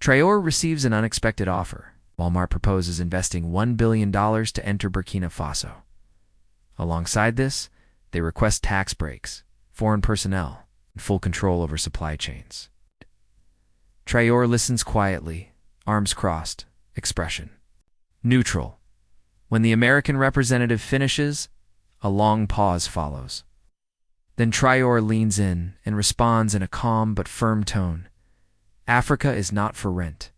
Traore receives an unexpected offer. Walmart proposes investing $1 billion to enter Burkina Faso. Alongside this, they request tax breaks, foreign personnel, and full control over supply chains. Traore listens quietly, arms crossed, expression neutral. When the American representative finishes, a long pause follows. Then Traore leans in and responds in a calm but firm tone. Africa is not for rent.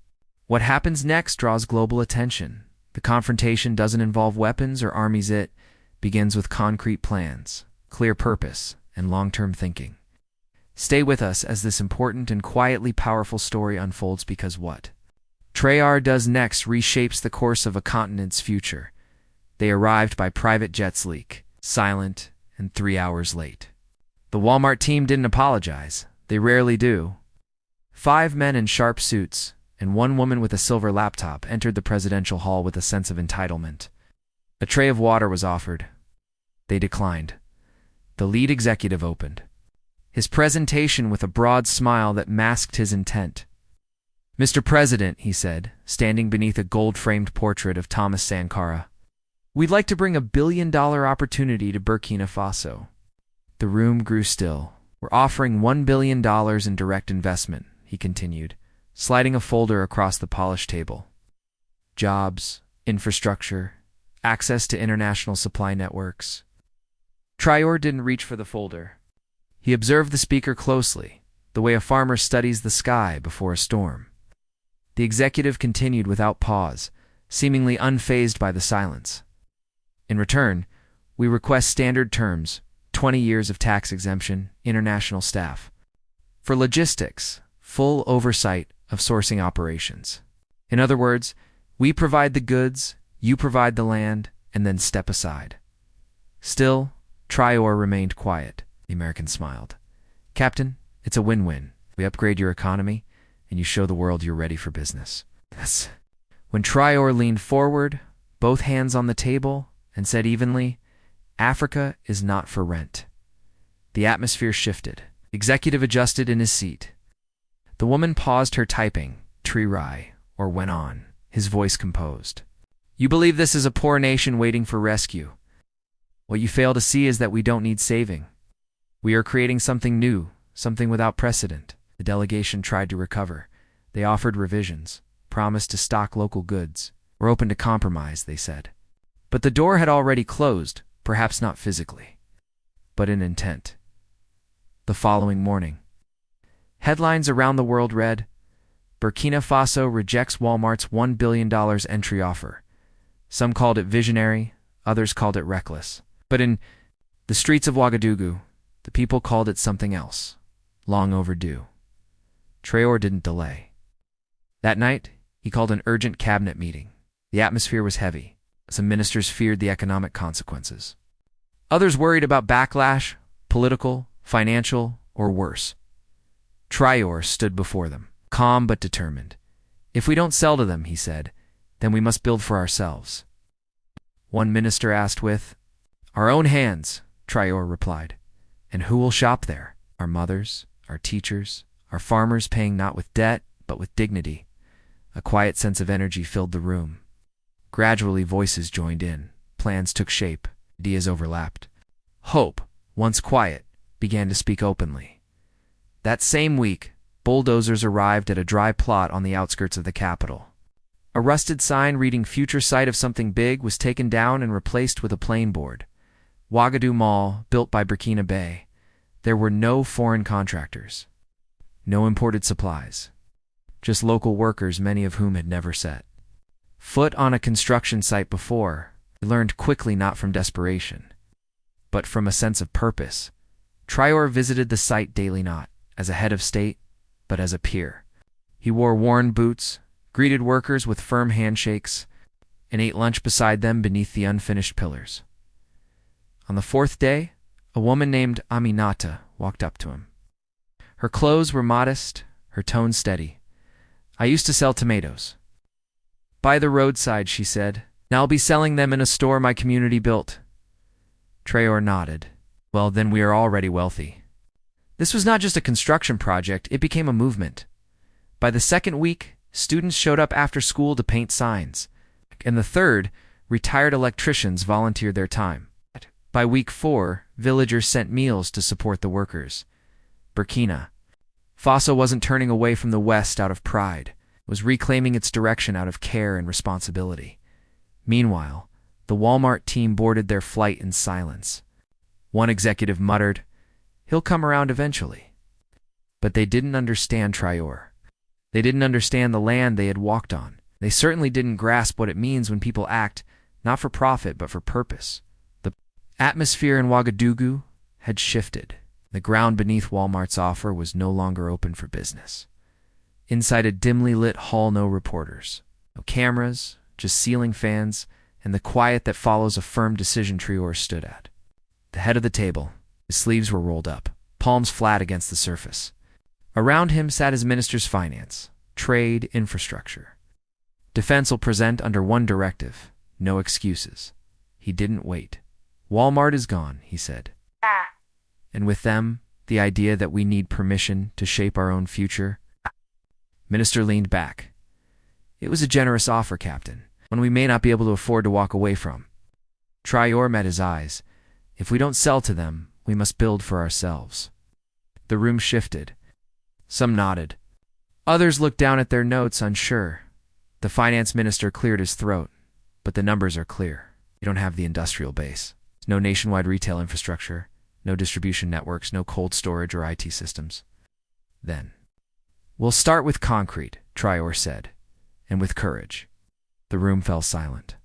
What happens next draws global attention. The confrontation doesn't involve weapons or armies. It begins with concrete plans, clear purpose, and long-term thinking. Stay with us as this important and quietly powerful story unfolds, because what Traore does next reshapes the course of a continent's future. They arrived by private jet sleek, silent, and 3 hours late. The Walmart team didn't apologize. They rarely do. 5 men in sharp suits and 1 woman with a silver laptop entered the presidential hall with a sense of entitlement. A tray of water was offered. They declined. The lead executive opened his presentation with a broad smile that masked his intent. "Mr. President," he said, standing beneath a gold-framed portrait of Thomas Sankara, "we'd like to bring a billion-dollar opportunity to Burkina Faso." The room grew still. "We're offering $1 billion in direct investment," he continued, sliding a folder across the polished table. "Jobs, infrastructure, access to international supply networks." Traore didn't reach for the folder. He observed the speaker closely, the way a farmer studies the sky before a storm. The executive continued without pause, seemingly unfazed by the silence. "In return, we request standard terms, 20 years of tax exemption, international staff. For logistics, full oversight of sourcing operations. In other words, we provide the goods, you provide the land, and then step aside." Still, Traore remained quiet. The American smiled. "Captain, it's a win-win. We upgrade your economy, and you show the world you're ready for business." Yes. When Traore leaned forward, both hands on the table, and said evenly, "Africa is not for rent." The atmosphere shifted. The executive adjusted in his seat. The woman paused her typing, or went on, his voice composed. "You believe this is a poor nation waiting for rescue. What you fail to see is that we don't need saving. We are creating something new, something without precedent." The delegation tried to recover. They offered revisions, promised to stock local goods. "We're open to compromise," they said. But the door had already closed, perhaps not physically, but in intent. The following morning, headlines around the world read, "Burkina Faso rejects Walmart's $1 billion entry offer." Some called it visionary, others called it reckless. But in the streets of Ouagadougou, the people called it something else, long overdue. Traore didn't delay. That night, he called an urgent cabinet meeting. The atmosphere was heavy. Some ministers feared the economic consequences. Others worried about backlash, political, financial, or worse. Traore stood before them, calm but determined. "If we don't sell to them," he said, "then we must build for ourselves." One minister asked with, "Our own hands," Traore replied. "And who will shop there? Our mothers, our teachers, our farmers paying not with debt, but with dignity." A quiet sense of energy filled the room. Gradually voices joined in, plans took shape, ideas overlapped. Hope, once quiet, began to speak openly. That same week, bulldozers arrived at a dry plot on the outskirts of the capital. A rusted sign reading "Future Site of Something Big" was taken down and replaced with a plain board. Ouagadougou Mall, built by Burkina Faso. There were no foreign contractors. No imported supplies. Just local workers, many of whom had never set foot on a construction site before. They learned quickly, not from desperation, but from a sense of purpose. Traore visited the site daily, not as a head of state, but as a peer. He wore worn boots, greeted workers with firm handshakes, and ate lunch beside them beneath the unfinished pillars. On the 4th day, a woman named Aminata walked up to him. Her clothes were modest, her tone steady. "I used to sell tomatoes by the roadside," she said. "Now I'll be selling them in a store my community built." Traore nodded. "Well, then we are already wealthy." This was not just a construction project, it became a movement. By the second week, Students showed up after school to paint signs. And the third, retired electricians volunteered their time. By week 4, villagers sent meals to support the workers. Burkina Faso wasn't turning away from the West out of pride. It was reclaiming its direction out of care and responsibility. Meanwhile, the Walmart team boarded their flight in silence. One executive muttered, "He'll come around eventually." But they didn't understand Traore. They didn't understand the land they had walked on. They certainly didn't grasp what it means when people act, not for profit, but for purpose. The atmosphere in Ouagadougou had shifted. The ground beneath Walmart's offer was no longer open for business. Inside a dimly lit hall, no reporters, no cameras, just ceiling fans, and the quiet that follows a firm decision Traore stood at. The head of the table, his sleeves were rolled up, palms flat against the surface. Around him sat his ministers finance, trade, infrastructure. Defense will present under one directive, no excuses. He didn't wait. Walmart is gone, he said. And with them, the idea that we need permission to shape our own future. Minister leaned back. It was a generous offer, Captain, one we may not be able to afford to walk away from. Traore met his eyes. If we don't sell to them, we must build for ourselves. The room shifted. Some nodded. Others looked down at their notes, unsure. The finance minister cleared his throat. But the numbers are clear. You don't have the industrial base. No nationwide retail infrastructure. No distribution networks, no cold storage or IT systems. Then, "We'll start with concrete," Traore said, "and with courage." The room fell silent.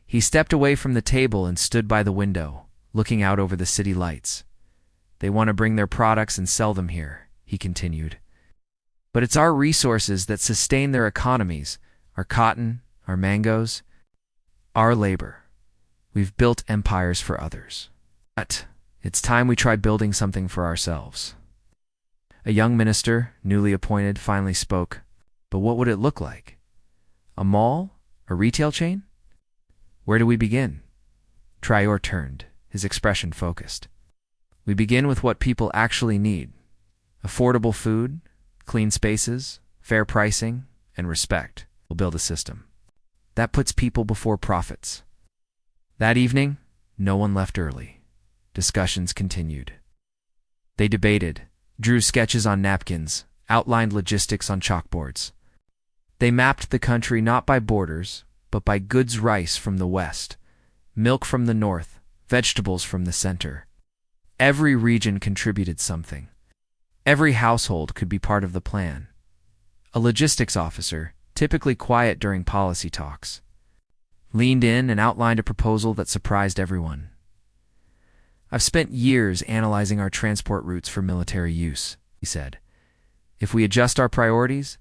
He stepped away from the table and stood by the window, looking out over the city lights. "They want to bring their products and sell them here," he continued. "But it's our resources that sustain their economies, our cotton, our mangoes, our labor. We've built empires for others. But it's time we try building something for ourselves." A young minister, newly appointed, finally spoke. "But what would it look like? A mall? A retail chain? Where do we begin?" Traore turned, his expression focused. "We begin with what people actually need. Affordable food, clean spaces, fair pricing, and respect. We'll build a system that puts people before profits." That evening, no one left early. Discussions continued. They debated, drew sketches on napkins, outlined logistics on chalkboards. They mapped the country not by borders, but by goods: rice from the west, milk from the north, vegetables from the center. Every region contributed something. Every household could be part of the plan. A logistics officer, typically quiet during policy talks, leaned in and outlined a proposal that surprised everyone. "I've spent years analyzing our transport routes for military use," he said. "If we adjust our priorities,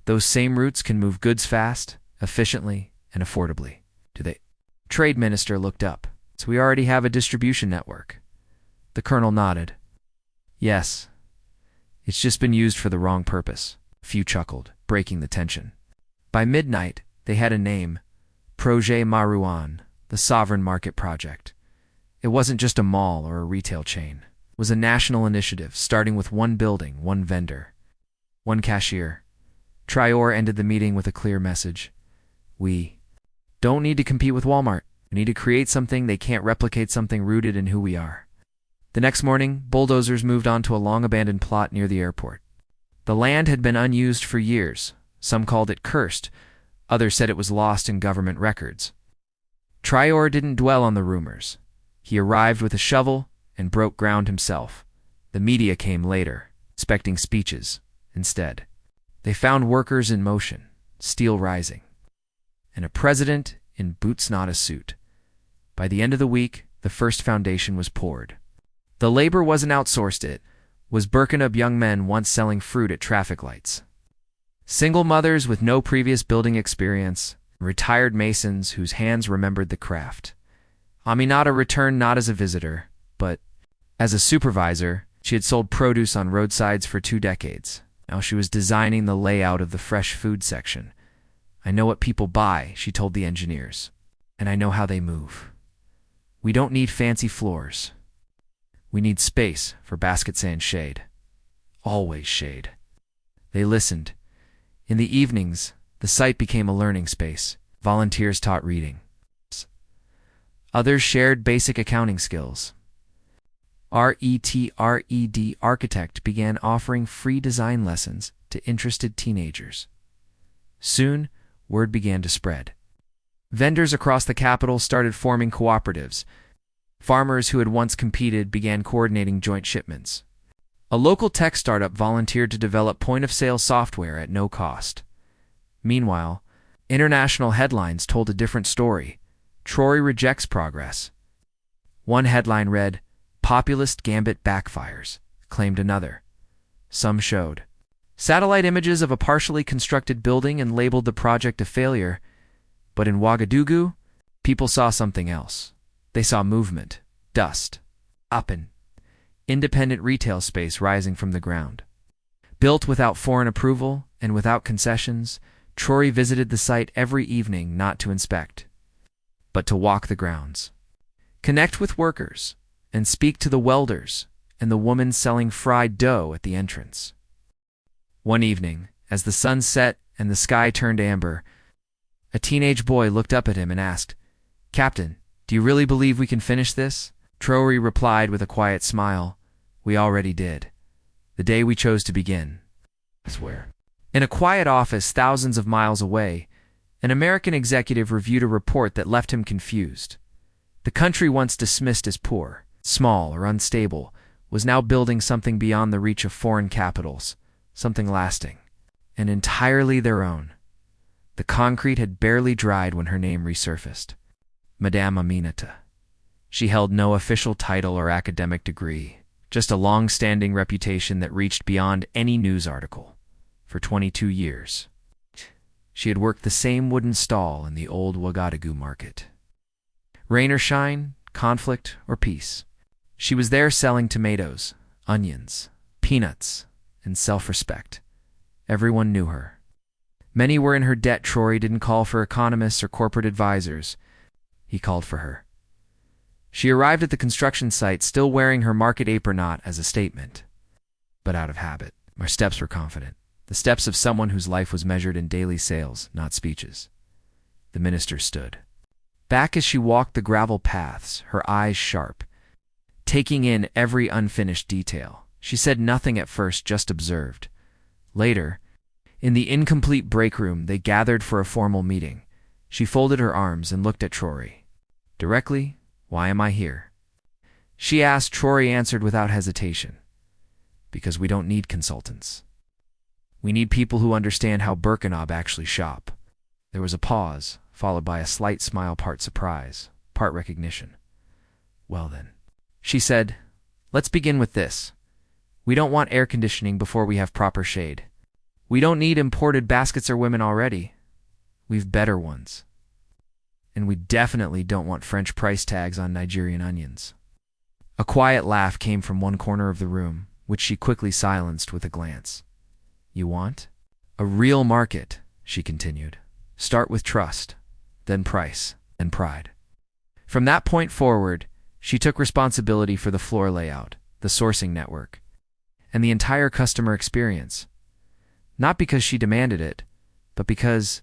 those same routes can move goods fast, efficiently, and affordably." The trade minister looked up. "So we already have a distribution network." The colonel nodded. "Yes. It's just been used for the wrong purpose." A few chuckled, breaking the tension. By midnight, they had a name: Projet Marouane, the Sovereign Market Project. It wasn't just a mall or a retail chain. It was a national initiative, starting with one building, one vendor, one cashier. Traore ended the meeting with a clear message. "We don't need to compete with Walmart. We need to create something they can't replicate, something rooted in who we are." The next morning, bulldozers moved onto a long-abandoned plot near the airport. The land had been unused for years. Some called it cursed. Others said it was lost in government records. Traore didn't dwell on the rumors. He arrived with a shovel and broke ground himself. The media came later, expecting speeches. Instead, they found workers in motion, steel rising, and a president in boots not a suit. By the end of the week, the first foundation was poured. The labor wasn't outsourced, it was Burkina young men once selling fruit at traffic lights. Single mothers with no previous building experience, retired masons whose hands remembered the craft. Aminata returned not as a visitor, but as a supervisor. She had sold produce on roadsides for 2 decades. Now she was designing the layout of the fresh food section. "I know what people buy," she told the engineers, "and I know how they move. We don't need fancy floors. We need space for baskets and shade. Always shade." They listened. In the evenings, The site became a learning space. Volunteers taught reading. Others shared basic accounting skills. RETRED Architect began offering free design lessons to interested teenagers. Soon, word began to spread. Vendors across the capital started forming cooperatives. Farmers who had once competed began coordinating joint shipments. A local tech startup volunteered to develop point-of-sale software at no cost. Meanwhile, international headlines told a different story. Traore rejects progress. One headline read, "Populist Gambit backfires," claimed another. Some showed satellite images of a partially constructed building and labeled the project a failure. But in Ouagadougou, people saw something else. They saw movement, dust, up an independent retail space rising from the ground. Built without foreign approval and without concessions, Traore visited the site every evening not to inspect, but to walk the grounds, connect with workers, and speak to the welders and the woman selling fried dough at the entrance. One evening, as the sun set and the sky turned amber, a teenage boy looked up at him and asked, "Captain, do you really believe we can finish this?" Traore replied with a quiet smile, "We already did. The day we chose to begin." I swear. In a quiet office thousands of miles away, an American executive reviewed a report that left him confused. The country once dismissed as poor, small, or unstable was now building something beyond the reach of foreign capitals, something lasting, and entirely their own. The concrete had barely dried when her name resurfaced. Madame Aminata. She held no official title or academic degree, just a long-standing reputation that reached beyond any news article. For 22 years, she had worked the same wooden stall in the old Ouagadougou market. Rain or shine, conflict or peace, she was there selling tomatoes, onions, peanuts, and self-respect. Everyone knew her. Many were in her debt. Traore didn't call for economists or corporate advisors. He called for her. She arrived at the construction site still wearing her market apron, not as a statement, but out of habit. Her steps were confident, the steps of someone whose life was measured in daily sales, not speeches. The minister stood back as she walked the gravel paths, her eyes sharp, taking in every unfinished detail. She said nothing at first, just observed. Later, in the incomplete break room, they gathered for a formal meeting. She folded her arms and looked at Traore. Directly, "Why am I here?" she asked. Traore answered without hesitation, "Because we don't need consultants. We need people who understand how Burkina actually shop." There was a pause, followed by a slight smile, part surprise, part recognition. "Well then," she said, "let's begin with this. We don't want air conditioning before we have proper shade. We don't need imported baskets or women already. We've better ones. And we definitely don't want French price tags on Nigerian onions." A quiet laugh came from one corner of the room, which she quickly silenced with a glance. "You want a real market," she continued. "Start with trust, then price, and pride." From that point forward, she took responsibility for the floor layout, the sourcing network, and the entire customer experience. Not because she demanded it, but because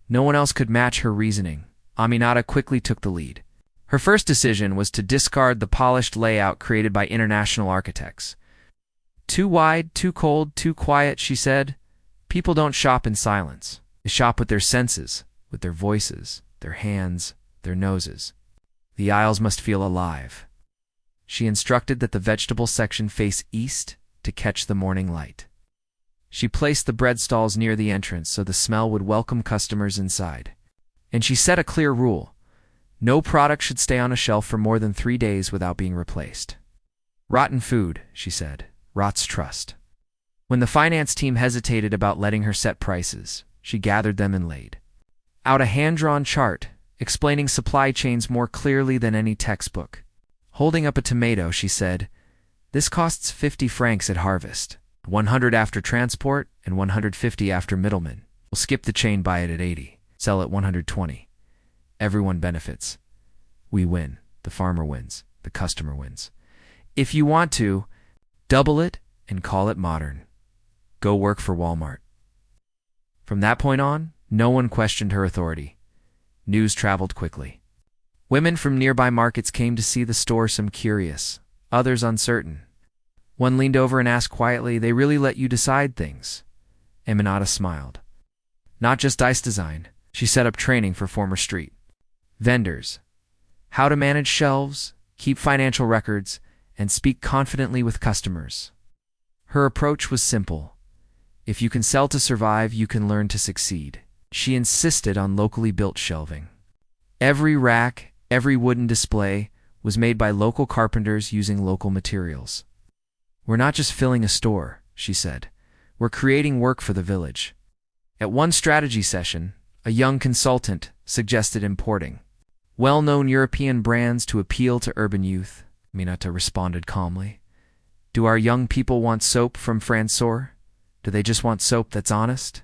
no one else could match her reasoning. Aminata quickly took the lead. Her first decision was to discard the polished layout created by international architects. "Too wide, too cold, too quiet," she said. "People don't shop in silence. They shop with their senses, with their voices, their hands, their noses. The aisles must feel alive." She instructed that the vegetable section face east to catch the morning light. She placed the bread stalls near the entrance so the smell would welcome customers inside. And she set a clear rule: no product should stay on a shelf for more than 3 days without being replaced. "Rotten food," she said, "rots trust." When the finance team hesitated about letting her set prices, she gathered them and laid out a hand-drawn chart explaining supply chains more clearly than any textbook. Holding up a tomato, she said, "This costs 50 francs at harvest, 100 after transport, and 150 after middlemen. We'll skip the chain, buy it at 80. Sell at 120. Everyone benefits. We win. The farmer wins. The customer wins. If you want to, double it and call it modern. Go work for Walmart." From that point on, No one questioned her authority. News traveled quickly. Women from nearby markets came to see the store, some curious, others uncertain. One leaned over and asked quietly, "They really let you decide things?" Aminata smiled. "Not just ice design." She set up training for former street vendors. How to manage shelves, keep financial records, and speak confidently with customers. Her approach was simple. If you can sell to survive, you can learn to succeed. She insisted on locally built shelving. Every rack, every wooden display was made by local carpenters using local materials. "We're not just filling a store," she said. "We're creating work for the village." At one strategy session, a young consultant suggested importing well-known European brands to appeal to urban youth. Minata responded calmly. "Do our young people want soap from France? Do they just want soap that's honest?"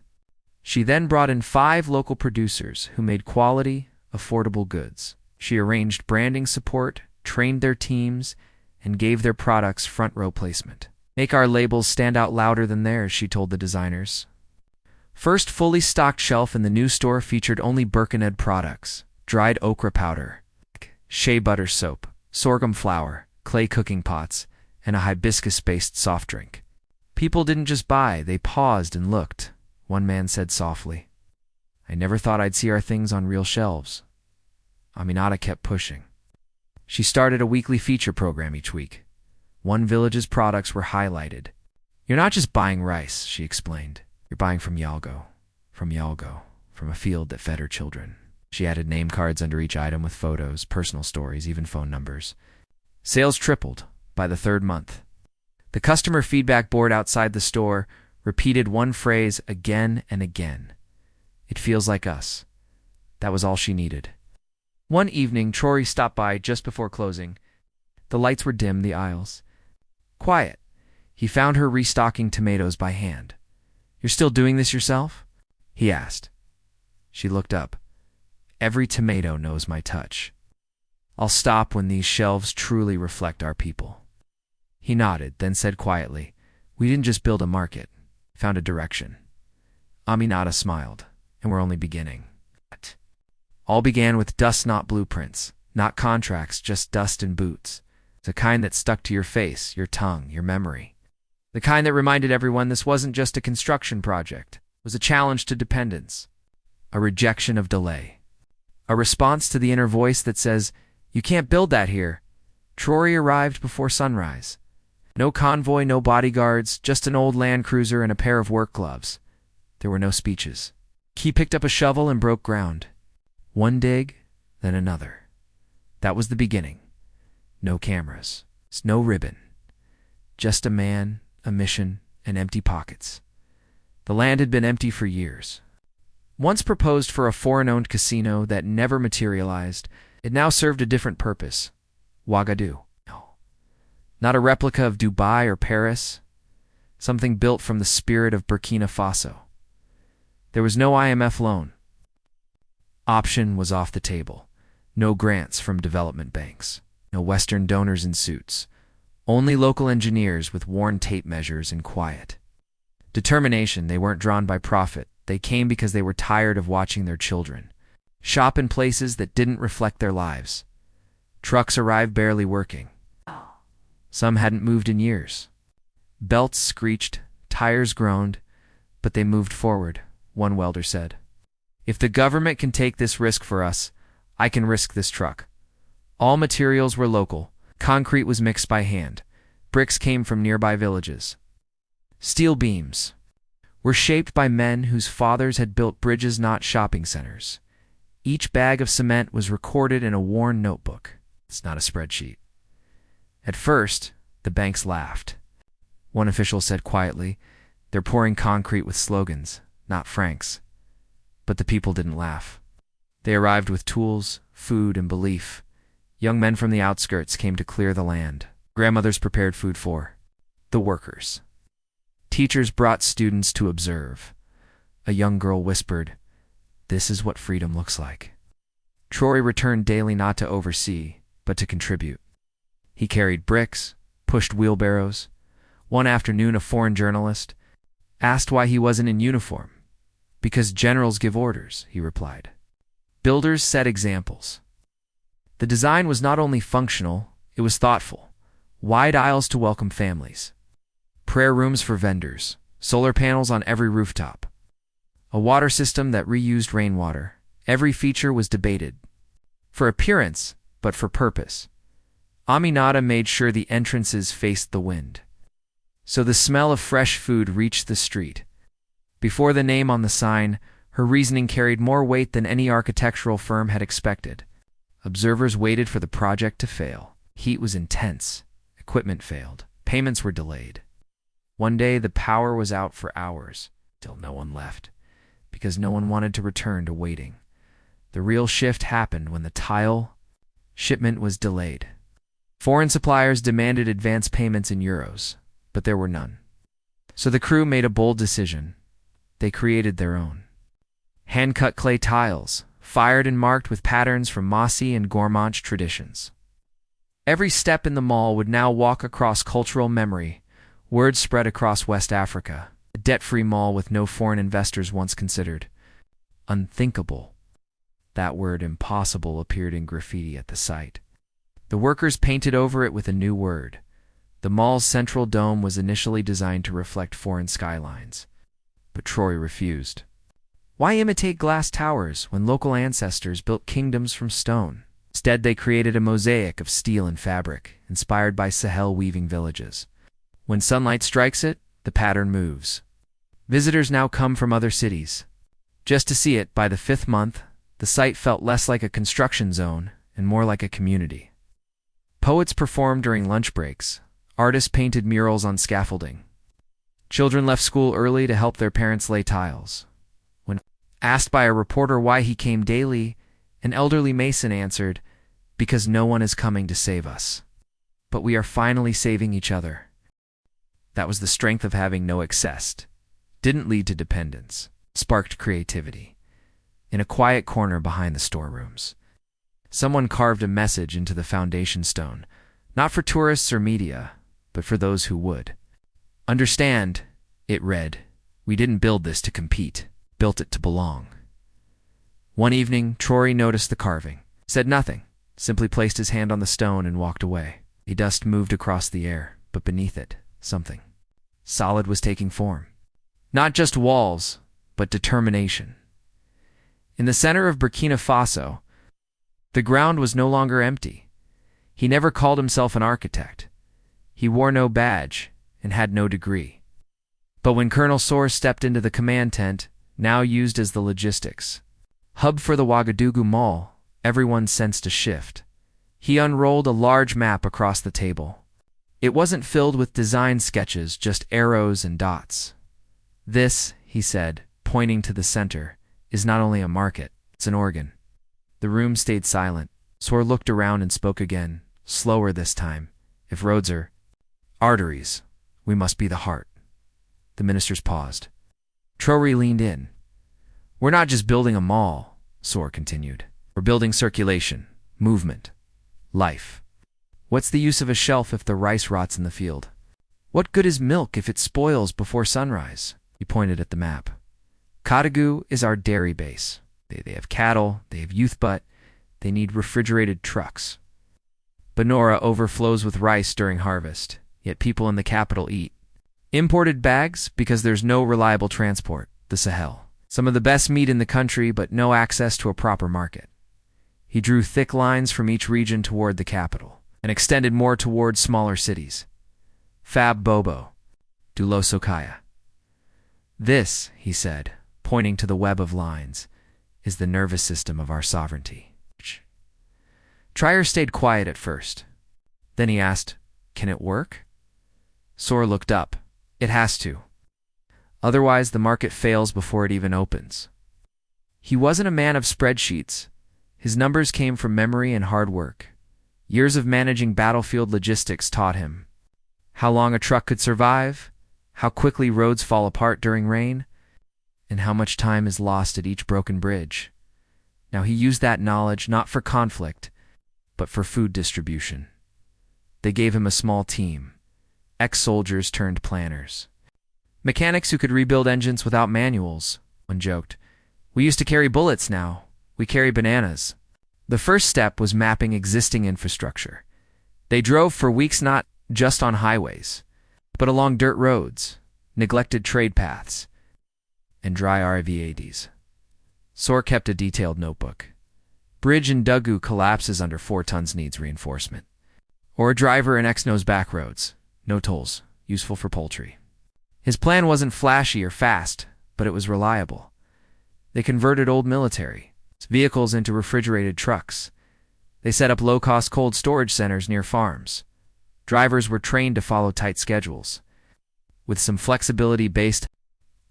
She then brought in 5 local producers who made quality, affordable goods. She arranged branding support, trained their teams, and gave their products front-row placement. "Make our labels stand out louder than theirs," she told the designers. First fully stocked shelf in the new store featured only Burkina products: dried okra powder, shea butter soap, sorghum flour, clay cooking pots, and a hibiscus-based soft drink. People didn't just buy, they paused and looked. One man said softly, "I never thought I'd see our things on real shelves." Aminata kept pushing. She started a weekly feature program each week. One village's products were highlighted. "You're not just buying rice," she explained. "You're buying from Yalgo, from a field that fed her children." She added name cards under each item with photos, personal stories, even phone numbers. Sales tripled by the 3rd month. The customer feedback board outside the store repeated one phrase again and again: "It feels like us." That was all she needed. One evening, Traore stopped by just before closing. The lights were dim, the aisles quiet. He found her restocking tomatoes by hand. "You're still doing this yourself?" he asked. She looked up. "Every tomato knows my touch. I'll stop when these shelves truly reflect our people." He nodded, then said quietly, "We didn't just build a market, found a direction." Aminata smiled, "And we're only beginning." All began with dust, not blueprints, not contracts, just dust and boots. The kind that stuck to your face, your tongue, your memory. The kind that reminded everyone this wasn't just a construction project. It was a challenge to dependence, a rejection of delay, a response to the inner voice that says, "You can't build that here." Traore arrived before sunrise. No convoy, no bodyguards, just an old Land Cruiser and a pair of work gloves. There were no speeches. He picked up a shovel and broke ground. One dig, then another. That was the beginning. No cameras, no ribbon. Just a man, a mission, and empty pockets. The land had been empty for years. Once proposed for a foreign-owned casino that never materialized, it now served a different purpose. Ouagadougou. Not a replica of Dubai or Paris. Something built from the spirit of Burkina Faso. There was no IMF loan. Option was off the table. No grants from development banks. No Western donors in suits. Only local engineers with worn tape measures and quiet. Determination. They weren't drawn by profit. They came because they were tired of watching their children shop in places that didn't reflect their lives. Trucks arrived barely working. Some hadn't moved in years. Belts screeched, tires groaned, but they moved forward, one welder said. "If the government can take this risk for us, I can risk this truck." All materials were local. Concrete was mixed by hand. Bricks came from nearby villages. Steel beams were shaped by men whose fathers had built bridges, not shopping centers. Each bag of cement was recorded in a worn notebook. It's not a spreadsheet. At first, the banks laughed. One official said quietly, "They're pouring concrete with slogans, not francs." But the people didn't laugh. They arrived with tools, food, and belief. Young men from the outskirts came to clear the land. Grandmothers prepared food for the workers. Teachers brought students to observe. A young girl whispered, "This is what freedom looks like." Traore returned daily not to oversee, but to contribute. He carried bricks, pushed wheelbarrows. One afternoon, a foreign journalist asked why he wasn't in uniform. Because generals give orders, he replied. Builders set examples. The design was not only functional, it was thoughtful. Wide aisles to welcome families. Prayer rooms for vendors. Solar panels on every rooftop. A water system that reused rainwater. Every feature was debated. For appearance, but for purpose. Aminata made sure the entrances faced the wind. So the smell of fresh food reached the street. Before the name on the sign, her reasoning carried more weight than any architectural firm had expected. Observers waited for the project to fail. Heat was intense. Equipment failed. Payments were delayed. One day the power was out for hours, till no one left, because no one wanted to return to waiting. The real shift happened when the tile shipment was delayed. Foreign suppliers demanded advance payments in euros, but there were none. So the crew made a bold decision. They created their own. Hand-cut clay tiles, fired and marked with patterns from Mossi and Gourmand traditions. Every step in the mall would now walk across cultural memory. Word spread across West Africa. A debt-free mall with no foreign investors once considered. Unthinkable. That word impossible appeared in graffiti at the site. The workers painted over it with a new word. The mall's central dome was initially designed to reflect foreign skylines. But Traore refused. Why imitate glass towers when local ancestors built kingdoms from stone? Instead, they created a mosaic of steel and fabric, inspired by Sahel weaving villages. When sunlight strikes it, the pattern moves. Visitors now come from other cities. Just to see it, by the 5th month, the site felt less like a construction zone and more like a community. Poets performed during lunch breaks. Artists painted murals on scaffolding. Children left school early to help their parents lay tiles. When asked by a reporter why he came daily, an elderly mason answered, "Because no one is coming to save us. But we are finally saving each other." That was the strength of having no excess. Didn't lead to dependence. Sparked creativity. In a quiet corner behind the storerooms, someone carved a message into the foundation stone, not for tourists or media, but for those who would. Understand, it read, we didn't build this to compete, built it to belong. One evening, Traore noticed the carving, said nothing, simply placed his hand on the stone and walked away. A dust moved across the air, but beneath it, something solid was taking form. Not just walls, but determination. In the center of Burkina Faso, the ground was no longer empty. He never called himself an architect. He wore no badge and had no degree. But when Colonel Soar stepped into the command tent, now used as the logistics hub for the Ouagadougou Mall, everyone sensed a shift. He unrolled a large map across the table. It wasn't filled with design sketches, just arrows and dots. This, he said, pointing to the center, is not only a market, it's an organ. The room stayed silent. Soar looked around and spoke again, slower this time. If roads are arteries, we must be the heart. The ministers paused. Traore leaned in. We're not just building a mall, Soar continued. We're building circulation, movement, life. What's the use of a shelf if the rice rots in the field? What good is milk if it spoils before sunrise? He pointed at the map. Ouagadougou is our dairy base. They have cattle, they have youth, but they need refrigerated trucks. Benora overflows with rice during harvest, yet people in the capital eat imported bags because there's no reliable transport, the Sahel. Some of the best meat in the country, but no access to a proper market. He drew thick lines from each region toward the capital, and extended more toward smaller cities. Fab Bobo, Dulo Sokaya. This, he said, pointing to the web of lines, is the nervous system of our sovereignty. Traore stayed quiet at first. Then he asked, can it work? Soar looked up. It has to. Otherwise, the market fails before it even opens. He wasn't a man of spreadsheets. His numbers came from memory and hard work. Years of managing battlefield logistics taught him how long a truck could survive, how quickly roads fall apart during rain, and how much time is lost at each broken bridge. Now he used that knowledge not for conflict, but for food distribution. They gave him a small team, ex-soldiers turned planners. Mechanics who could rebuild engines without manuals, One joked, "We used to carry bullets, now we carry bananas." The first step was mapping existing infrastructure. They drove for weeks not just on highways, but along dirt roads, neglected trade paths, and dry RVADs. Sor kept a detailed notebook. Bridge in Dugu collapses under 4 tons, needs reinforcement. Or a driver in X knows back roads, no tolls, useful for poultry. His plan wasn't flashy or fast, but it was reliable. They converted old military vehicles into refrigerated trucks. They set up low-cost cold storage centers near farms. Drivers were trained to follow tight schedules. With some flexibility based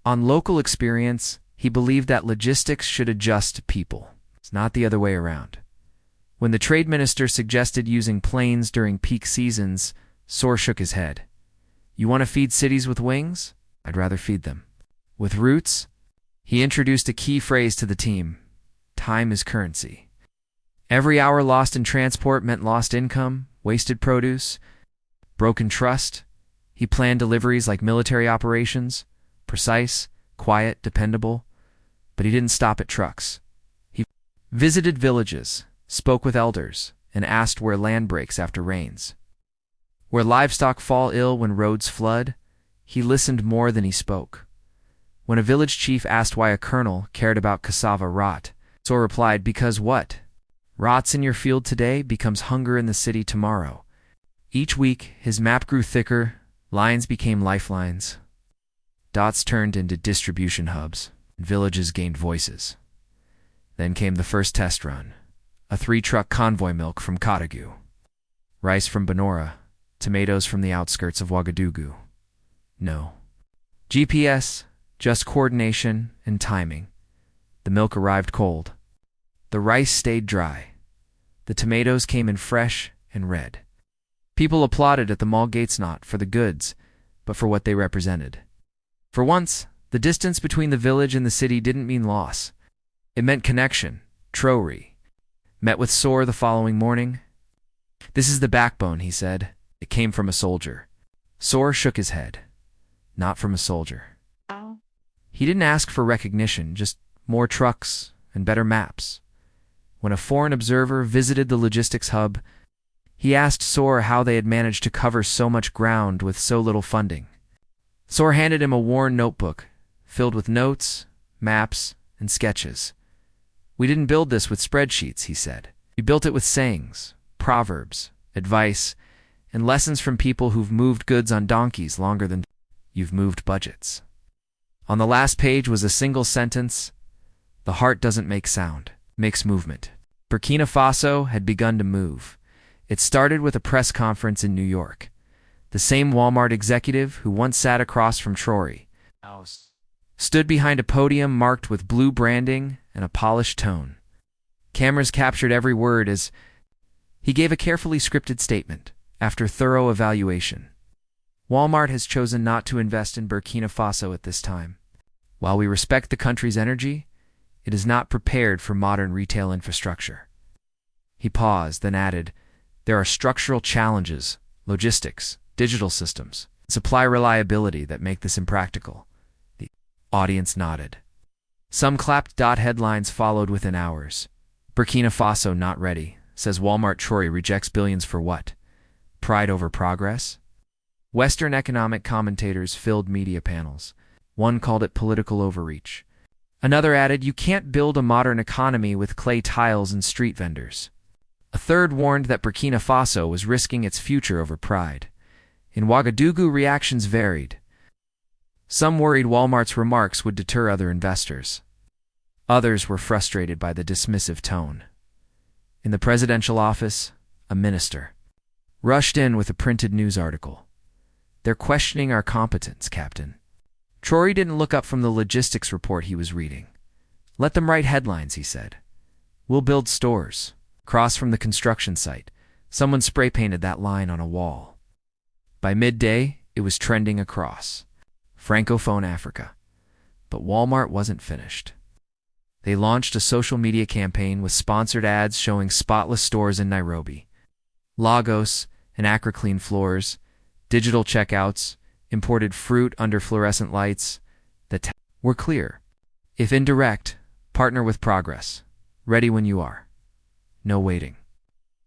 on local experience, he believed that logistics should adjust to people. It's not the other way around. When the trade minister suggested using planes during peak seasons, Sor shook his head. "You want to feed cities with wings? I'd rather feed them with roots." He introduced a key phrase to the team: time is currency. Every hour lost in transport meant lost income, wasted produce, broken trust. He planned deliveries like military operations, precise, quiet, dependable. But he didn't stop at trucks. He visited villages, spoke with elders, and asked where land breaks after rains, where livestock fall ill when roads flood. He listened more than he spoke. When a village chief asked why a colonel cared about cassava rot, Sor replied, "Because what rots in your field today becomes hunger in the city tomorrow." Each week, his map grew thicker, lines became lifelines, dots turned into distribution hubs, and villages gained voices. Then came the first test run, a 3-truck convoy milk from Kodagu, rice from Benora, tomatoes from the outskirts of Ouagadougou. No GPS, just coordination and timing. The milk arrived cold. The rice stayed dry. The tomatoes came in fresh and red. People applauded at the mall gates not for the goods, but for what they represented. For once, the distance between the village and the city didn't mean loss. It meant connection. Traore met with Sor the following morning. "This is the backbone," he said. "It came from a soldier." Sor shook his head. "Not from a soldier." He didn't ask for recognition, just more trucks and better maps. When a foreign observer visited the logistics hub, he asked Sor how they had managed to cover so much ground with so little funding. Sor handed him a worn notebook filled with notes, maps, and sketches. "We didn't build this with spreadsheets," he said. "We built it with sayings, proverbs, advice, and lessons from people who've moved goods on donkeys longer than you've moved budgets." On the last page was a single sentence: "The heart doesn't make sound, it makes movement." Burkina Faso had begun to move. It started with a press conference in New York. The same Walmart executive who once sat across from Traore stood behind a podium marked with blue branding and a polished tone. Cameras captured every word as he gave a carefully scripted statement. After thorough evaluation, Walmart has chosen not to invest in Burkina Faso at this time. While we respect the country's energy, it is not prepared for modern retail infrastructure. He paused, then added, "There are structural challenges, logistics, digital systems, supply reliability that make this impractical." The audience nodded. Some clapped. Headlines followed within hours. "Burkina Faso not ready, says Walmart. Traore rejects billions for what? Pride over progress?" Western economic commentators filled media panels. One called it political overreach. Another added, "You can't build a modern economy with clay tiles and street vendors." A third warned that Burkina Faso was risking its future over pride. In Ouagadougou, reactions varied. Some worried Walmart's remarks would deter other investors. Others were frustrated by the dismissive tone. In the presidential office, a minister rushed in with a printed news article. "They're questioning our competence, Captain." Traore didn't look up from the logistics report he was reading. "Let them write headlines," he said. "We'll build stores." Across from the construction site, someone spray-painted that line on a wall. By midday, it was trending across Francophone Africa. But Walmart wasn't finished. They launched a social media campaign with sponsored ads showing spotless stores in Nairobi, Lagos, and Accra clean floors, digital checkouts, imported fruit under fluorescent lights. The were clear. If indirect, partner with progress. Ready when you are. No waiting.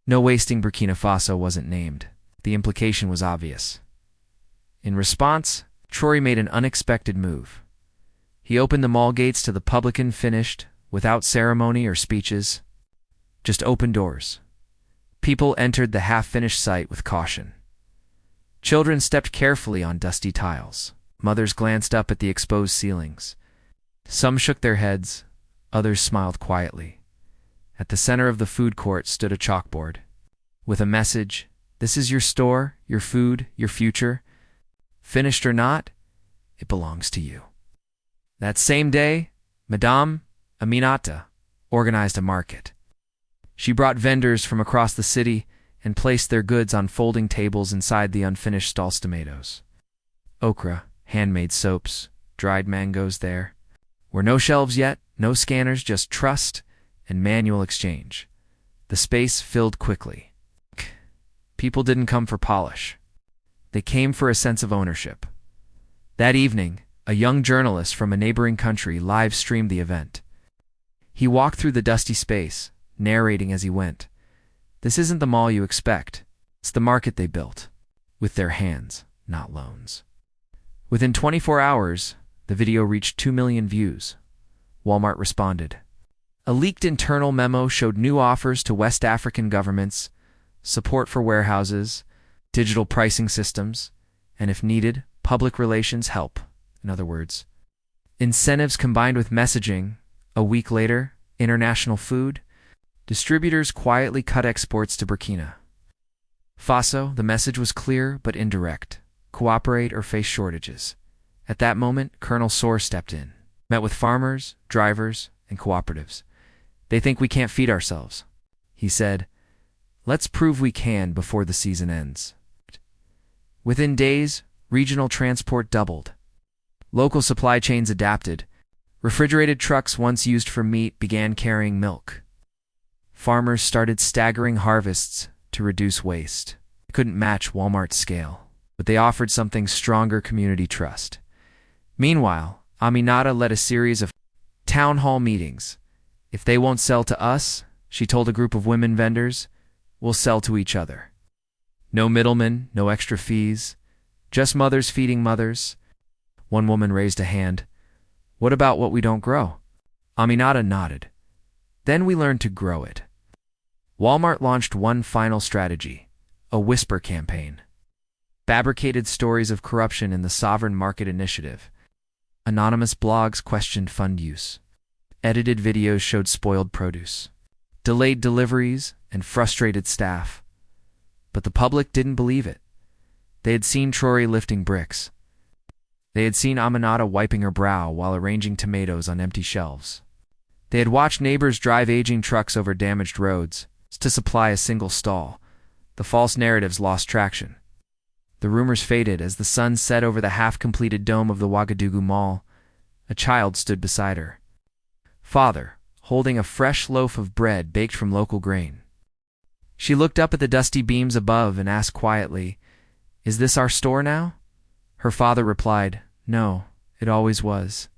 No wasting. Burkina Faso wasn't named. The implication was obvious. In response, Traore made an unexpected move. He opened the mall gates to the public and finished, without ceremony or speeches, just open doors. People entered the half-finished site with caution. Children stepped carefully on dusty tiles. Mothers glanced up at the exposed ceilings. Some shook their heads, others smiled quietly. At the center of the food court stood a chalkboard with a message: "This is your store, your food, your future. Finished or not, it belongs to you." That same day, Madame Aminata organized a market. She brought vendors from across the city and placed their goods on folding tables inside the unfinished stalls. Tomatoes, okra, handmade soaps, dried mangoes. There were no shelves yet, no scanners, just trust and manual exchange. The space filled quickly. People didn't come for polish. They came for a sense of ownership. That evening, a young journalist from a neighboring country live-streamed the event. He walked through the dusty space, narrating as he went. "This isn't the mall you expect. It's the market they built. With their hands, not loans." Within 24 hours, the video reached 2 million views. Walmart responded. A leaked internal memo showed new offers to West African governments, support for warehouses, digital pricing systems, and if needed, public relations help. In other words, incentives combined with messaging. A week later, international food distributors quietly cut exports to Burkina Faso. The message was clear but indirect: cooperate or face shortages. At that moment, Colonel Traore stepped in, met with farmers, drivers, and cooperatives. "They think we can't feed ourselves," he said. "Let's prove we can before the season ends." Within days, regional transport doubled. Local supply chains adapted. Refrigerated trucks once used for meat began carrying milk. Farmers started staggering harvests to reduce waste. They couldn't match Walmart's scale, but they offered something stronger: community trust. Meanwhile, Aminata led a series of town hall meetings. "If they won't sell to us," she told a group of women vendors, "we'll sell to each other. No middlemen, no extra fees, just mothers feeding mothers." One woman raised a hand. "What about what we don't grow?" Aminata nodded. "Then we learned to grow it." Walmart launched one final strategy: a whisper campaign. Fabricated stories of corruption in the Sovereign Market Initiative. Anonymous blogs questioned fund use. Edited videos showed spoiled produce, delayed deliveries, and frustrated staff. But the public didn't believe it. They had seen Traore lifting bricks. They had seen Aminata wiping her brow while arranging tomatoes on empty shelves. They had watched neighbors drive aging trucks over damaged roads to supply a single stall. The false narratives lost traction. The rumors faded as the sun set over the half-completed dome of the Ouagadougou Mall. A child stood beside her. Father, holding a fresh loaf of bread baked from local grain. She looked up at the dusty beams above and asked quietly, "Is this our store now?" Her father replied, "No, it always was."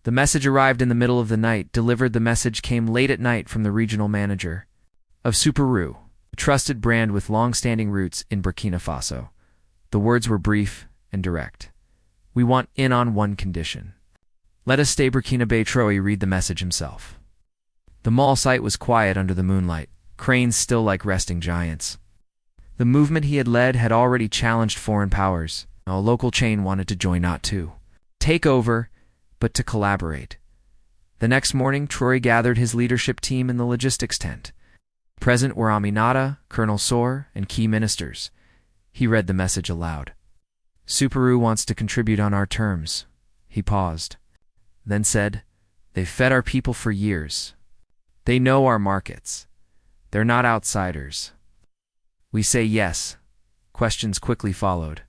The message arrived in the middle of the night. Delivered. The message came late at night from the regional manager of Superu, a trusted brand with long-standing roots in Burkina Faso. The words were brief and direct. "We want in on one condition. Let us stay Burkinabe." Traore read the message himself. The mall site was quiet under the moonlight, cranes still like resting giants. The movement he had led had already challenged foreign powers. A local chain wanted to join, not to take over, but to collaborate. The next morning, Traore gathered his leadership team in the logistics tent. Present were Aminata, Colonel Traore, and key ministers. He read the message aloud. "Superu wants to contribute on our terms." He paused, then said, "They've fed our people for years. They know our markets. They're not outsiders. We say yes." Questions quickly followed.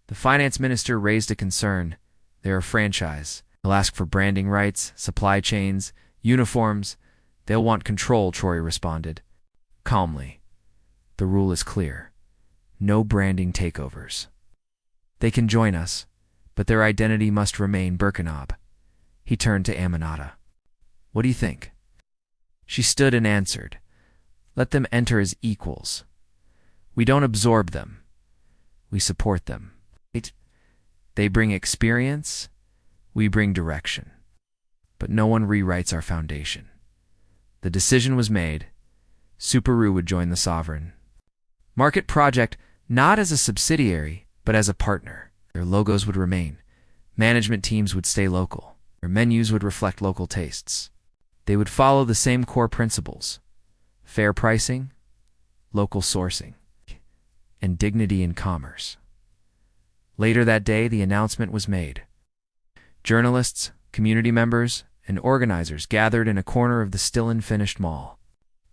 The finance minister raised a concern. "They're a franchise. They'll ask for branding rights, supply chains, uniforms. They'll want control," Traore responded calmly. "The rule is clear. No branding takeovers. They can join us, but their identity must remain Burkinabe. He turned to Aminata. What do you think? She stood and answered, let them enter as equals. We don't absorb them. We support them. They bring experience. We bring direction. But no one rewrites our foundation. The decision was made. Superu would join the sovereign market project not as a subsidiary, but as a partner. Their logos would remain. Management teams would stay local. Their menus would reflect local tastes. They would follow the same core principles: fair pricing, local sourcing, and dignity in commerce. Later that day, the announcement was made. Journalists, community members, and organizers gathered in a corner of the still unfinished mall.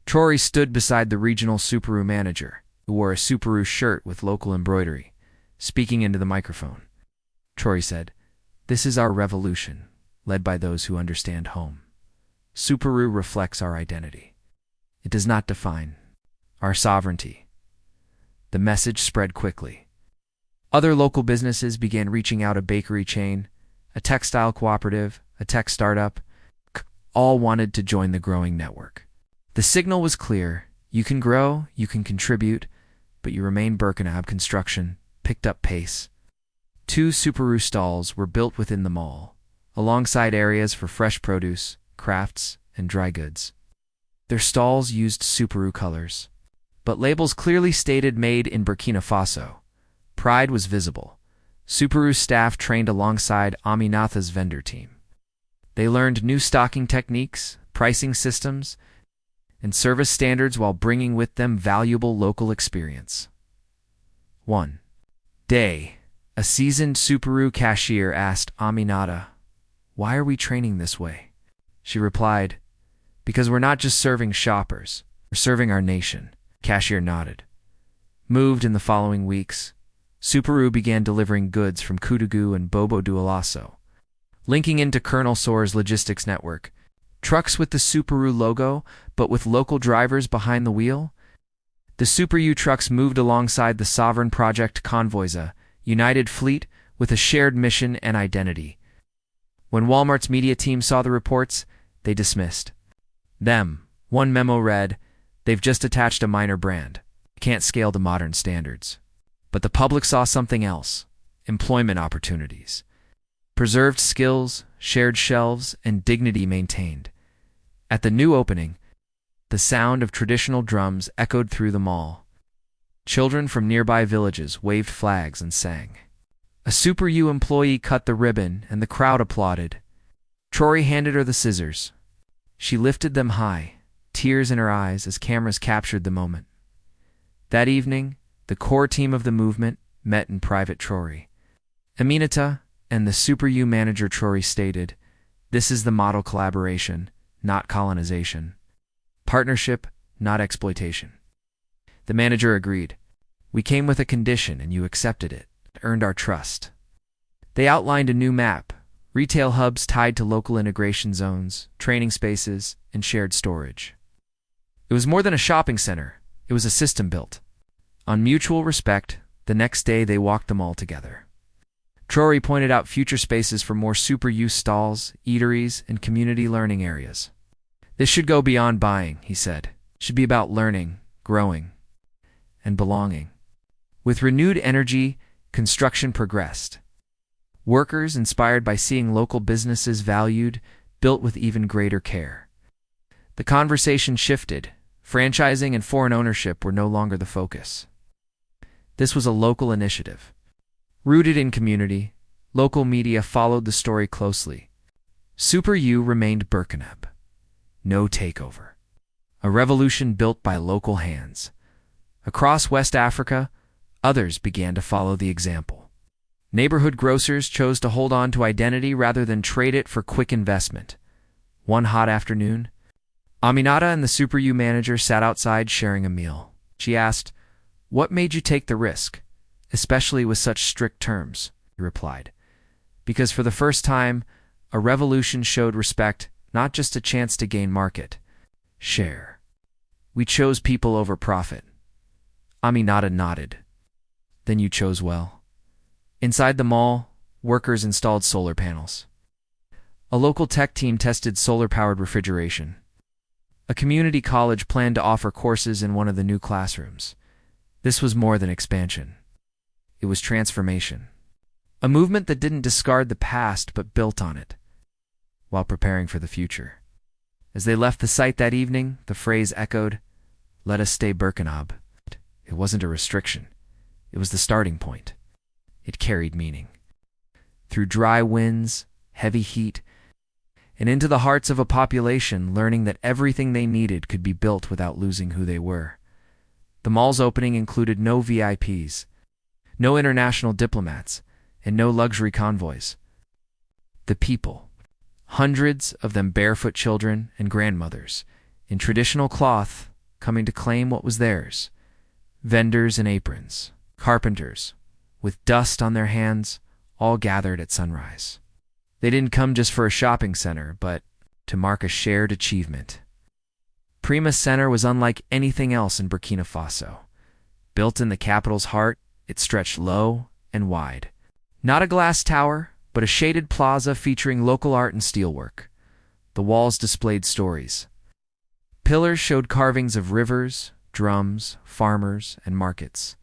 Traore stood beside the regional Superu manager, who wore a Superu shirt with local embroidery, speaking into the microphone. Traore said, "This is our revolution, led by those who understand home. Superu reflects our identity. It does not define our sovereignty." The message spread quickly. Other local businesses began reaching out: a bakery chain, a textile cooperative, a tech startup. All wanted to join the growing network. The signal was clear: you can grow, you can contribute, but you remain Burkina. Construction picked up pace. 2 Superu stalls were built within the mall, alongside areas for fresh produce, crafts, and dry goods. Their stalls used Superu colors, but labels clearly stated "Made in Burkina Faso." Pride was visible. Superu staff trained alongside Aminata's vendor team. They learned new stocking techniques, pricing systems, and service standards while bringing with them valuable local experience. One day, a seasoned Superu cashier asked Aminata, "Why are we training this way?" She replied, "Because we're not just serving shoppers, we're serving our nation." Cashier nodded. Moved in the following weeks, Superu began delivering goods from Koutougou and Bobo Dioulasso, linking into Colonel Soar's logistics network. Trucks with the Superu logo, but with local drivers behind the wheel. The Superu trucks moved alongside the Sovereign Project convoys, a united fleet with a shared mission and identity. When Walmart's media team saw the reports, they dismissed them. One memo read, "They've just attached a minor brand. Can't scale to modern standards." But the public saw something else: employment opportunities, preserved skills, shared shelves, and dignity maintained. At the new opening, the sound of traditional drums echoed through the mall. Children from nearby villages waved flags and sang. A Superu employee cut the ribbon, and the crowd applauded. Traore handed her the scissors. She lifted them high, tears in her eyes as cameras captured the moment. That evening, the core team of the movement met in private. Traore, Aminata, and the Superu manager Traore stated, "This is the model: collaboration, not colonization. Partnership, not exploitation." The manager agreed. "We came with a condition, and you accepted it. It earned our trust." They outlined a new map: retail hubs tied to local integration zones, training spaces, and shared storage. It was more than a shopping center. It was a system built on mutual respect. The next day, they walked them all together. Traore pointed out future spaces for more Superu stalls, eateries, and community learning areas. "This should go beyond buying," he said. "It should be about learning, growing, and belonging." With renewed energy, construction progressed. Workers, inspired by seeing local businesses valued, built with even greater care. The conversation shifted. Franchising and foreign ownership were no longer the focus. This was a local initiative. Rooted in community, local media followed the story closely. Superu remained Burkina. No takeover. A revolution built by local hands. Across West Africa, others began to follow the example. Neighborhood grocers chose to hold on to identity rather than trade it for quick investment. One hot afternoon, Aminata and the Superu manager sat outside sharing a meal. She asked, "What made you take the risk, especially with such strict terms?" He replied, "Because for the first time, a revolution showed respect, not just a chance to gain market share. We chose people over profit." Aminata nodded. "Then you chose well." Inside the mall, workers installed solar panels. A local tech team tested solar-powered refrigeration. A community college planned to offer courses in one of the new classrooms. This was more than expansion. It was transformation. A movement that didn't discard the past but built on it, while preparing for the future. As they left the site that evening, the phrase echoed, "Let us stay Burkina." It wasn't a restriction. It was the starting point. It carried meaning. Through dry winds, heavy heat, and into the hearts of a population learning that everything they needed could be built without losing who they were. The mall's opening included no VIPs, no international diplomats, and no luxury convoys. The people, hundreds of them barefoot children and grandmothers, in traditional cloth, coming to claim what was theirs. Vendors in aprons, carpenters, with dust on their hands, all gathered at sunrise. They didn't come just for a shopping center, but to mark a shared achievement. Prima Center was unlike anything else in Burkina Faso. Built in the capital's heart, it stretched low and wide. Not a glass tower, but a shaded plaza featuring local art and steelwork. The walls displayed stories. Pillars showed carvings of rivers, drums, farmers, and markets.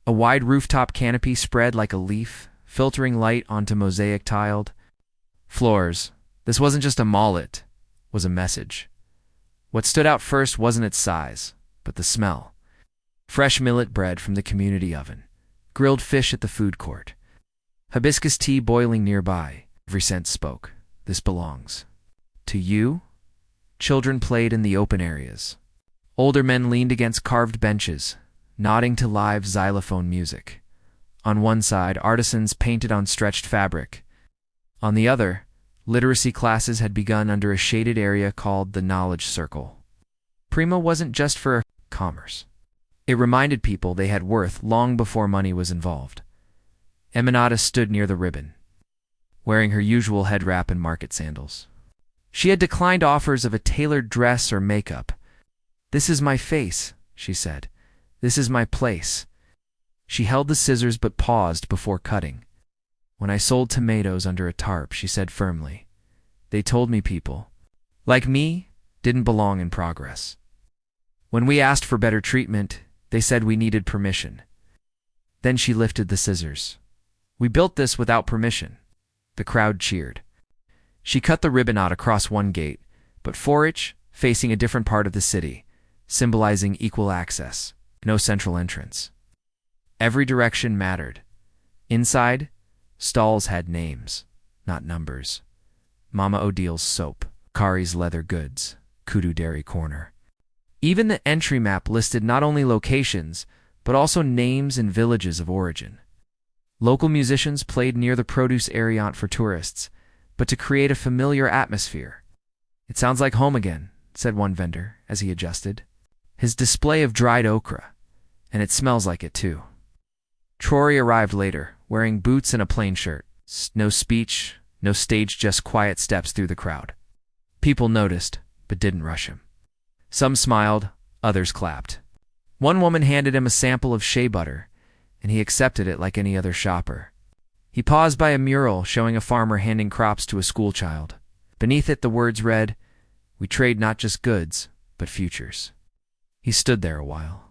A wide rooftop canopy spread like a leaf, filtering light onto mosaic tiled floors. This wasn't just a mall, it was a message. What stood out first wasn't its size, but the smell. Fresh millet bread from the community oven, grilled fish at the food court, hibiscus tea boiling nearby. Every scent spoke. This belongs to you. Children played in the open areas. Older men leaned against carved benches, nodding to live xylophone music. On one side, artisans painted on stretched fabric. On the other, literacy classes had begun under a shaded area called the Knowledge Circle. Prima wasn't just for commerce. It reminded people they had worth long before money was involved. Eminata stood near the ribbon, wearing her usual head wrap and market sandals. She had declined offers of a tailored dress or makeup. "This is my face," she said. "This is my place." She held the scissors but paused before cutting. "When I sold tomatoes under a tarp," she said firmly, "they told me people, like me, didn't belong in progress. When we asked for better treatment, they said we needed permission." Then she lifted the scissors. "We built this without permission." The crowd cheered. She cut the ribbon out across one gate, but for each, facing a different part of the city, symbolizing equal access, no central entrance. Every direction mattered. Inside, stalls had names, not numbers. Mama Odil's soap, Kari's leather goods, Kudu Dairy Corner. Even the entry map listed not only locations, but also names and villages of origin. Local musicians played near the produce area for tourists, but to create a familiar atmosphere. "It sounds like home again," said one vendor as he adjusted. His display of dried okra, and it smells like it too. Traore arrived later, wearing boots and a plain shirt. No speech, no stage, just quiet steps through the crowd. People noticed, but didn't rush him. Some smiled, others clapped. One woman handed him a sample of shea butter, and he accepted it like any other shopper. He paused by a mural showing a farmer handing crops to a schoolchild. Beneath it, the words read, "We trade not just goods, but futures." He stood there a while.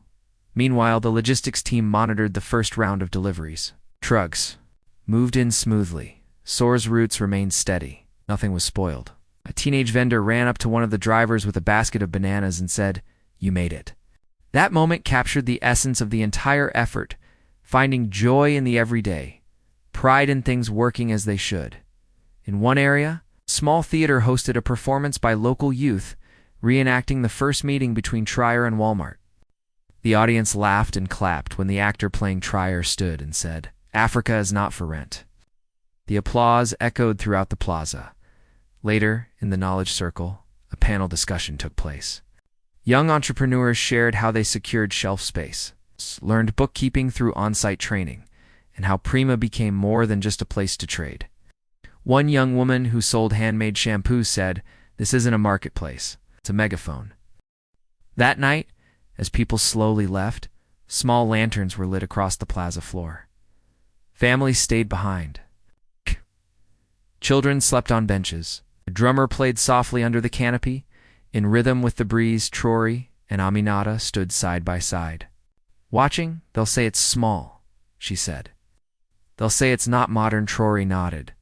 Meanwhile, the logistics team monitored the first round of deliveries. Trucks moved in smoothly. Soar's routes remained steady. Nothing was spoiled. A teenage vendor ran up to one of the drivers with a basket of bananas and said, "You made it." That moment captured the essence of the entire effort, finding joy in the everyday, pride in things working as they should. In one area, a small theater hosted a performance by local youth, reenacting the first meeting between Traore and Walmart. The audience laughed and clapped when the actor playing Traore stood and said, "Africa is not for rent." The applause echoed throughout the plaza. Later, in the Knowledge Circle, a panel discussion took place. Young entrepreneurs shared how they secured shelf space, learned bookkeeping through on-site training, and how Prima became more than just a place to trade. One young woman who sold handmade shampoos said, "This isn't a marketplace, it's a megaphone." That night, as people slowly left, small lanterns were lit across the plaza floor. Families stayed behind. Children slept on benches. A drummer played softly under the canopy. In rhythm with the breeze, Traore and Aminata stood side by side. Watching, they'll say it's small, she said. They'll say it's not modern, Traore nodded.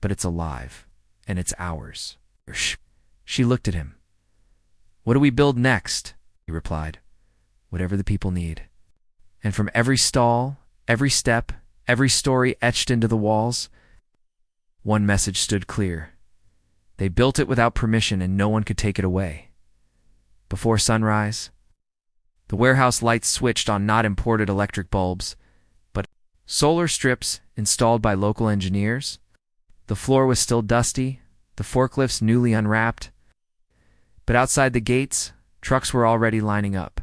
But it's alive, and it's ours. She looked at him. What do we build next? He replied. Whatever the people need. And from every stall, every step, every story etched into the walls, one message stood clear. They built it without permission and no one could take it away. Before sunrise, the warehouse lights switched on not imported electric bulbs, but solar strips installed by local engineers. The floor was still dusty, the forklifts newly unwrapped. But outside the gates, trucks were already lining up.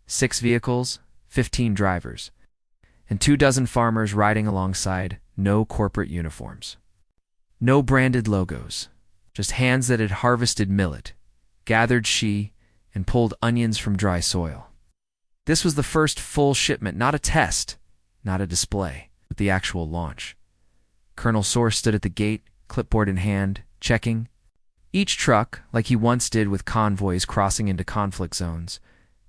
6 vehicles, 15 drivers, and 24 farmers riding alongside, no corporate uniforms. No branded logos, just hands that had harvested millet, gathered shea, and pulled onions from dry soil. This was the first full shipment, not a test, not a display, but the actual launch. Colonel Source stood at the gate, clipboard in hand, checking. Each truck, like he once did with convoys crossing into conflict zones.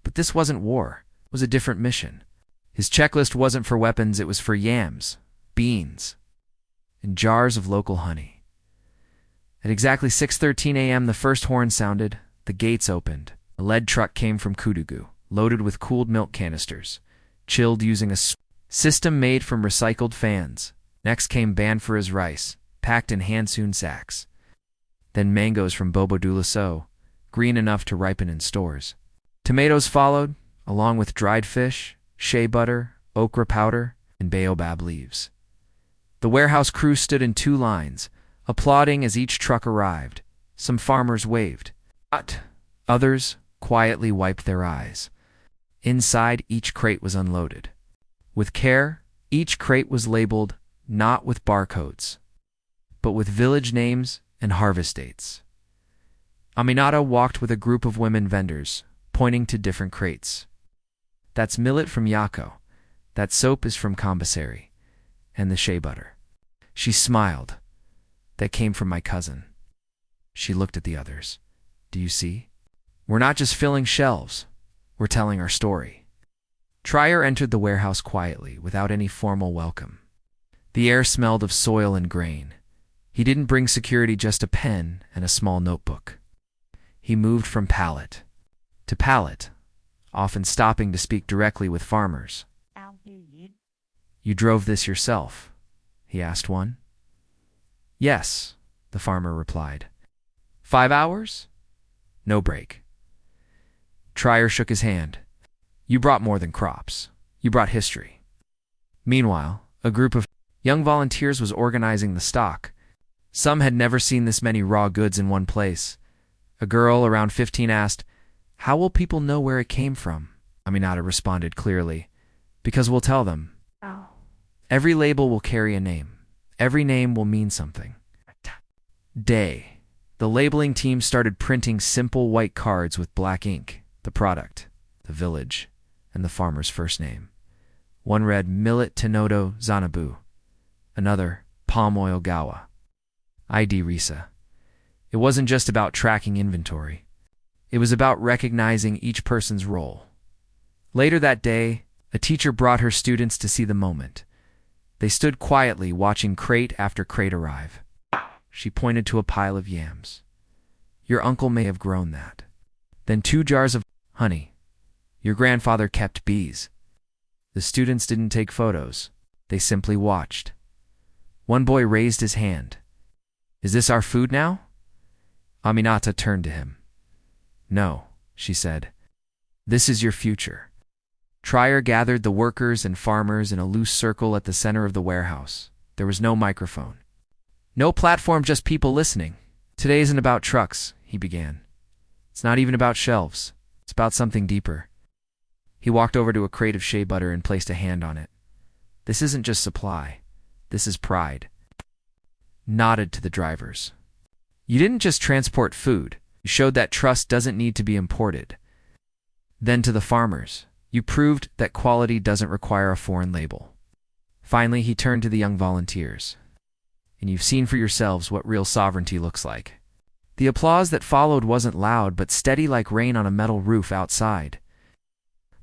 But this wasn't war, it was a different mission. His checklist wasn't for weapons, it was for yams, beans, and jars of local honey. At exactly 6:13 a.m. the first horn sounded, the gates opened. A lead truck came from Kudugu, loaded with cooled milk canisters, chilled using a system made from recycled fans. Next came Banfura's rice, packed in hand-sewn sacks. Then mangoes from Bobo Dioulasso, green enough to ripen in stores. Tomatoes followed, along with dried fish, shea butter, okra powder, and baobab leaves. The warehouse crew stood in 2 lines, applauding as each truck arrived. Some farmers waved. Others quietly wiped their eyes. Inside, each crate was unloaded. With care, each crate was labeled not with barcodes, but with village names and harvest dates. Aminata walked with a group of women vendors, pointing to different crates. That's millet from Yako. That soap is from Combasari. And the shea butter. She smiled. That came from my cousin. She looked at the others. Do you see? We're not just filling shelves. We're telling our story. Traore entered the warehouse quietly, without any formal welcome. The air smelled of soil and grain. He didn't bring security, just a pen and a small notebook. He moved from pallet to pallet, often stopping to speak directly with farmers. You drove this yourself? He asked one. Yes, the farmer replied. 5 hours? No break. Traore shook his hand. You brought more than crops. You brought history. Meanwhile, a group of young volunteers was organizing the stock. Some had never seen this many raw goods in one place. A girl around 15 asked, How will people know where it came from? Aminata responded clearly, Because we'll tell them. Oh. Every label will carry a name. Every name will mean something. Day. The labeling team started printing simple white cards with black ink, the product, the village, and the farmer's first name. One read Millet Tenodo Zanabu. Another, Palm Oil Gawa. ID Risa. It wasn't just about tracking inventory. It was about recognizing each person's role. Later that day, a teacher brought her students to see the moment. They stood quietly watching crate after crate arrive. She pointed to a pile of yams. Your uncle may have grown that. Then 2 jars of honey. Your grandfather kept bees. The students didn't take photos. They simply watched. One boy raised his hand. Is this our food now? Aminata turned to him. No, she said. This is your future. Traore gathered the workers and farmers in a loose circle at the center of the warehouse. There was no microphone. No platform, just people listening. Today isn't about trucks, he began. It's not even about shelves. It's about something deeper. He walked over to a crate of shea butter and placed a hand on it. This isn't just supply. This is pride. Nodded to the drivers. You didn't just transport food. You showed that trust doesn't need to be imported. Then to the farmers. You proved that quality doesn't require a foreign label. Finally, he turned to the young volunteers. and you've seen for yourselves what real sovereignty looks like." The applause that followed wasn't loud but steady like rain on a metal roof outside.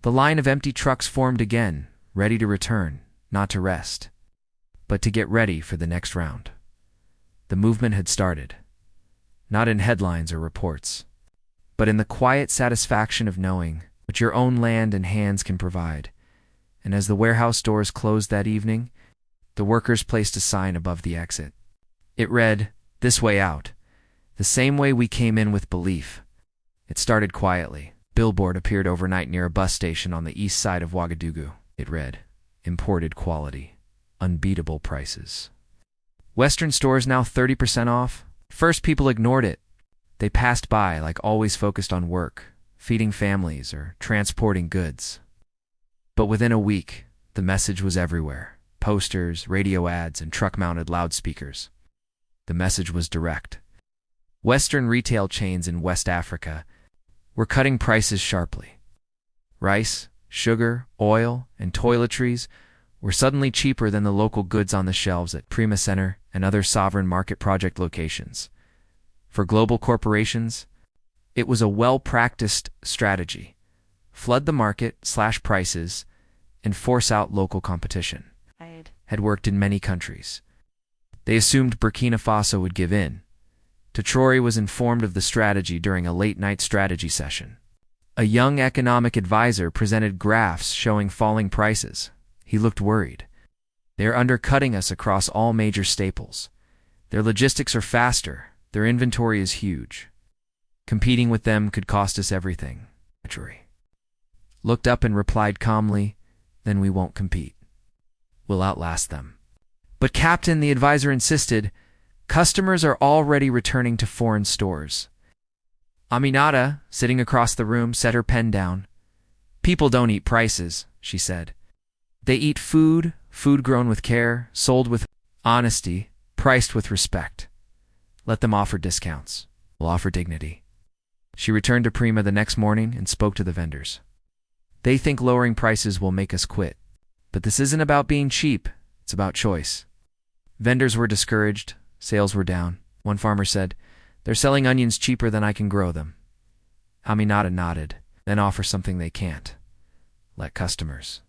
The line of empty trucks formed again, ready to return, not to rest, but to get ready for the next round. The movement had started, not in headlines or reports, but in the quiet satisfaction of knowing what your own land and hands can provide. And as the warehouse doors closed that evening, the workers placed a sign above the exit. It read, "This way out. The same way we came in with belief." It started quietly. Billboard appeared overnight near a bus station on the east side of Ouagadougou. It read, "Imported quality. Unbeatable prices. Western stores now 30% off." First, people ignored it. They passed by, like always focused on work, feeding families, or transporting goods. But within a week, the message was everywhere. Posters, radio ads, and truck-mounted loudspeakers. The message was direct. Western retail chains in West Africa were cutting prices sharply. Rice, sugar, oil, and toiletries were suddenly cheaper than the local goods on the shelves at Prima Center and other sovereign market project locations. For global corporations, it was a well-practiced strategy. Flood the market, slash prices, and force out local competition. Had worked in many countries. They assumed Burkina Faso would give in. Traore was informed of the strategy during a late-night strategy session. A young economic advisor presented graphs showing falling prices. He looked worried. "They're undercutting us across all major staples. Their logistics are faster. Their inventory is huge. Competing with them could cost us everything." Traore looked up and replied calmly, "Then we won't compete. We'll outlast them." "But Captain," the advisor insisted, "customers are already returning to foreign stores." Aminata, sitting across the room, set her pen down. "People don't eat prices," she said. "They eat food, food grown with care, sold with honesty, priced with respect. Let them offer discounts. We'll offer dignity." She returned to Prima the next morning and spoke to the vendors. "They think lowering prices will make us quit. But this isn't about being cheap, it's about choice." Vendors were discouraged, sales were down. One farmer said, "They're selling onions cheaper than I can grow them." Aminata nodded, "Then offer something they can't. Let customers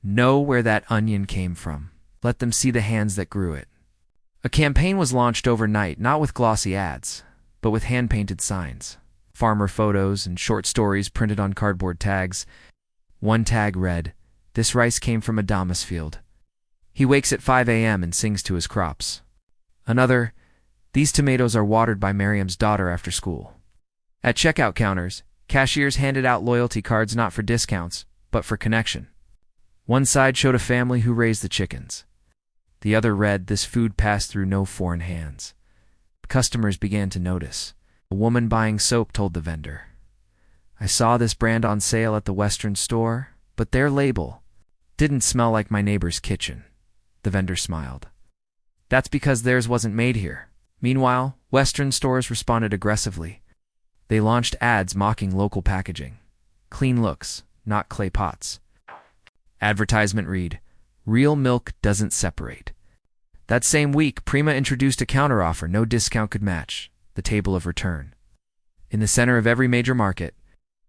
know where that onion came from. Let them see the hands that grew it." A campaign was launched overnight, not with glossy ads, but with hand-painted signs, farmer photos, and short stories printed on cardboard tags. One tag read, "This rice came from Adamas field. He wakes at 5 a.m. and sings to his crops." Another, "These tomatoes are watered by Miriam's daughter after school." At checkout counters, cashiers handed out loyalty cards not for discounts, but for connection. One side showed a family who raised the chickens. The other read, "This food passed through no foreign hands." Customers began to notice. A woman buying soap told the vendor, "I saw this brand on sale at the Western store, but their label didn't smell like my neighbor's kitchen." The vendor smiled. "That's because theirs wasn't made here." Meanwhile, Western stores responded aggressively. They launched ads mocking local packaging. "Clean looks, not clay pots." Advertisement read, "Real milk doesn't separate." That same week, Prima introduced a counteroffer no discount could match, the table of return. In the center of every major market,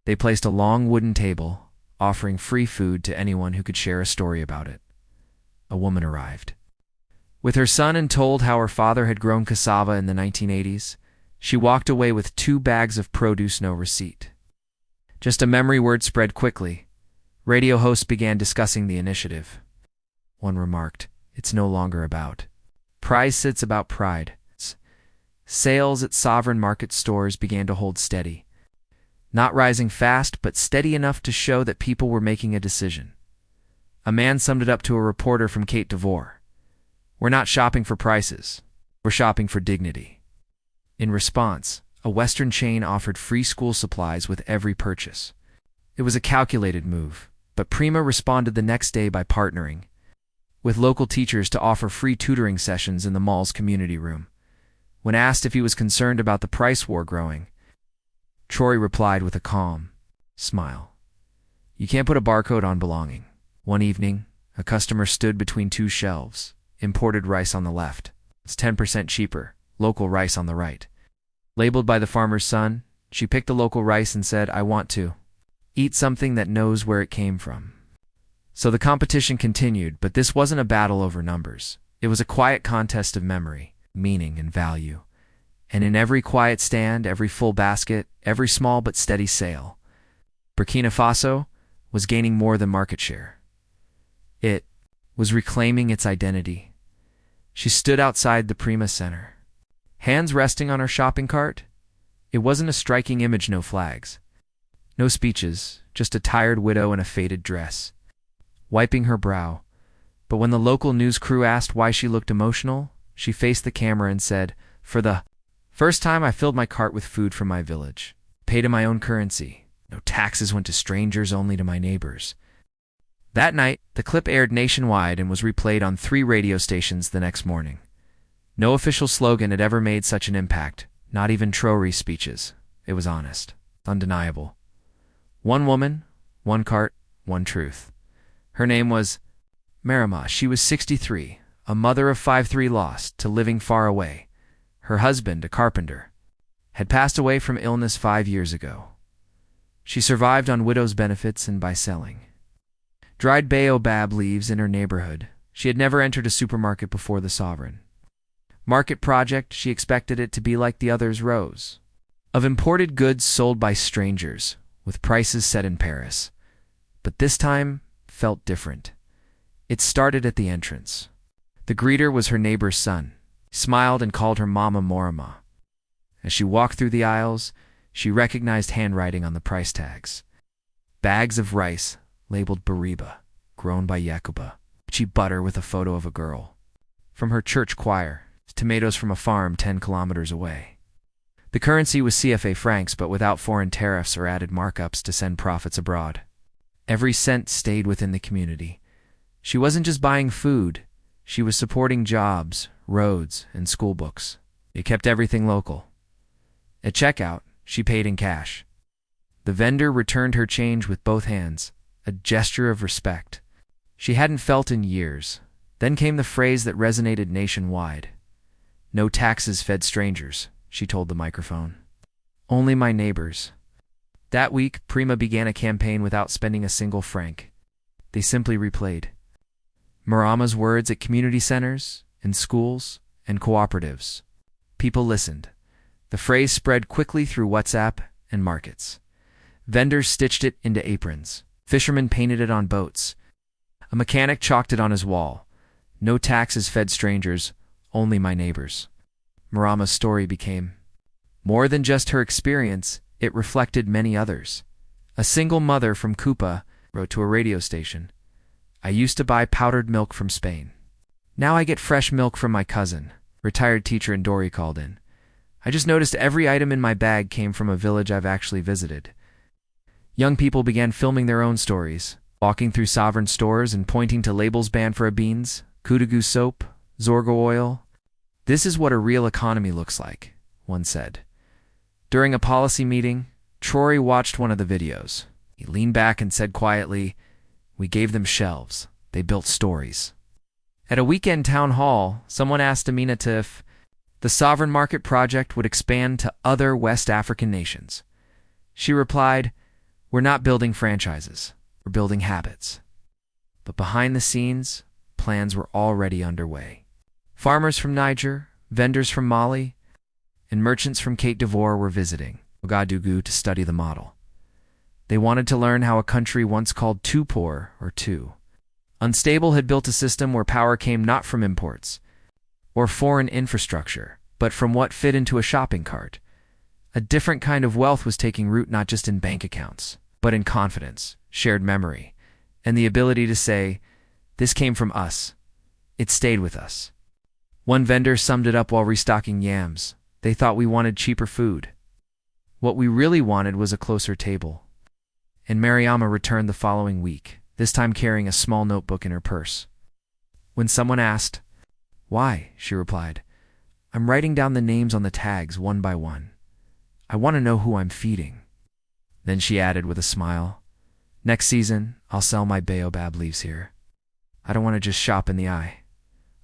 they placed a long wooden table, offering free food to anyone who could share a story about it. A woman arrived with her son and told how her father had grown cassava in the 1980s. She walked away with 2 bags of produce, no receipt. Just a memory word spread quickly. Radio hosts began discussing the initiative. One remarked, "It's no longer about price, it's about pride." Sales at sovereign market stores began to hold steady. Not rising fast, but steady enough to show that people were making a decision. A man summed it up to a reporter from Côte d'Ivoire. "We're not shopping for prices. We're shopping for dignity." In response, a Western chain offered free school supplies with every purchase. It was a calculated move, but Prima responded the next day by partnering with local teachers to offer free tutoring sessions in the mall's community room. When asked if he was concerned about the price war growing, Traore replied with a calm smile, "You can't put a barcode on belonging." One evening, a customer stood between 2 shelves, imported rice on the left, It's 10% cheaper, local rice on the right. Labeled by the farmer's son, she picked the local rice and said, "I want to eat something that knows where it came from." So the competition continued, but this wasn't a battle over numbers. It was a quiet contest of memory, meaning, and value. And in every quiet stand, every full basket, every small but steady sale, Burkina Faso was gaining more than market share. It was reclaiming its identity. She stood outside the Prima Center, hands resting on her shopping cart. It wasn't a striking image, no flags, no speeches, just a tired widow in a faded dress, wiping her brow. But when the local news crew asked why she looked emotional, she faced the camera and said, "For the first time I filled my cart with food from my village, paid in my own currency. No taxes went to strangers, only to my neighbors." That night, the clip aired nationwide and was replayed on 3 radio stations the next morning. No official slogan had ever made such an impact, not even Traore's speeches. It was honest, undeniable. One woman, one cart, one truth. Her name was Marima. She was 63, a mother of 5, lost to living far away. Her husband, a carpenter, had passed away from illness 5 years ago. She survived on widow's benefits and by selling dried baobab leaves in her neighborhood. She had never entered a supermarket before the sovereign market project. She expected it to be like the others, rows of imported goods sold by strangers, with prices set in Paris. But this time felt different. It started at the entrance. The greeter was her neighbor's son. He smiled and called her Mama Morima. As she walked through the aisles, she recognized handwriting on the price tags. Bags of rice labeled Bariba, grown by Yakuba. Cheap butter with a photo of a girl from her church choir. Tomatoes from a farm 10 kilometers away. The currency was CFA francs, but without foreign tariffs or added markups to send profits abroad. Every cent stayed within the community. She wasn't just buying food. She was supporting jobs, roads, and school books. It kept everything local. At checkout, she paid in cash. The vendor returned her change with both hands, a gesture of respect she hadn't felt in years. Then came the phrase that resonated nationwide. "No taxes fed strangers," she told the microphone. "Only my neighbors." That week, Prima began a campaign without spending a single franc. They simply replayed Marima's words at community centers, in schools, and cooperatives. People listened. The phrase spread quickly through WhatsApp and markets. Vendors stitched it into aprons. Fishermen painted it on boats. A mechanic chalked it on his wall. "No taxes fed strangers, only my neighbors." Marima's story became more than just her experience. It reflected many others. A single mother from Cupa wrote to a radio station, "I used to buy powdered milk from Spain. Now I get fresh milk from my cousin." Retired teacher in Dori called in. "I just noticed every item in my bag came from a village I've actually visited." Young people began filming their own stories, walking through sovereign stores and pointing to labels banned for beans, Kudugu soap, Zorgo oil. "This is what a real economy looks like," one said. During a policy meeting, Traore watched one of the videos. He leaned back and said quietly, "We gave them shelves. They built stories." At a weekend town hall, someone asked Aminata if the Sovereign Market Project would expand to other West African nations. She replied, "We're not building franchises. We're building habits." But behind the scenes, plans were already underway. Farmers from Niger, vendors from Mali, and merchants from Côte d'Ivoire were visiting Ouagadougou to study the model. They wanted to learn how a country once called too poor or too unstable had built a system where power came not from imports or foreign infrastructure, but from what fit into a shopping cart. A different kind of wealth was taking root not just in bank accounts, but in confidence, shared memory, and the ability to say, "This came from us. It stayed with us." One vendor summed it up while restocking yams. "They thought we wanted cheaper food. What we really wanted was a closer table." And Mariama returned the following week, this time carrying a small notebook in her purse. When someone asked, "Why?" she replied, "I'm writing down the names on the tags one by one. I want to know who I'm feeding." Then she added with a smile, "Next season, I'll sell my baobab leaves here. I don't want to just shop in the eye.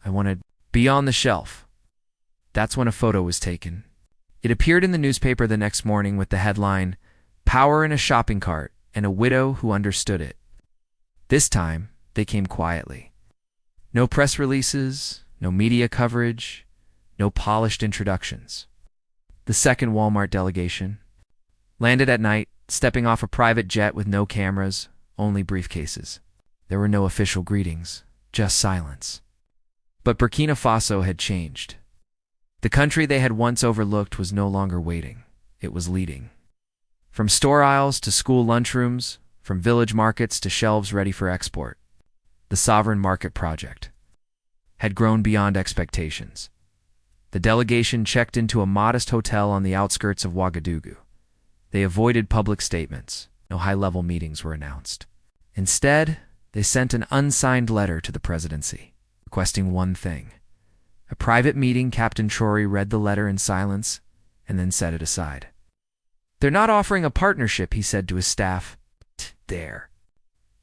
I want to be on the shelf." That's when a photo was taken. It appeared in the newspaper the next morning with the headline, "Power in a Shopping Cart and a Widow Who Understood It." This time, they came quietly. No press releases, no media coverage, no polished introductions. The second Walmart delegation landed at night, stepping off a private jet with no cameras, only briefcases. There were no official greetings, just silence. But Burkina Faso had changed. The country they had once overlooked was no longer waiting. It was leading. From store aisles to school lunchrooms, from village markets to shelves ready for export, the Sovereign Market Project had grown beyond expectations. The delegation checked into a modest hotel on the outskirts of Ouagadougou. They avoided public statements. No high-level meetings were announced. Instead, they sent an unsigned letter to the presidency, requesting one thing. A private meeting. Captain Traore read the letter in silence and then set it aside. "They're not offering a partnership," he said to his staff. "They're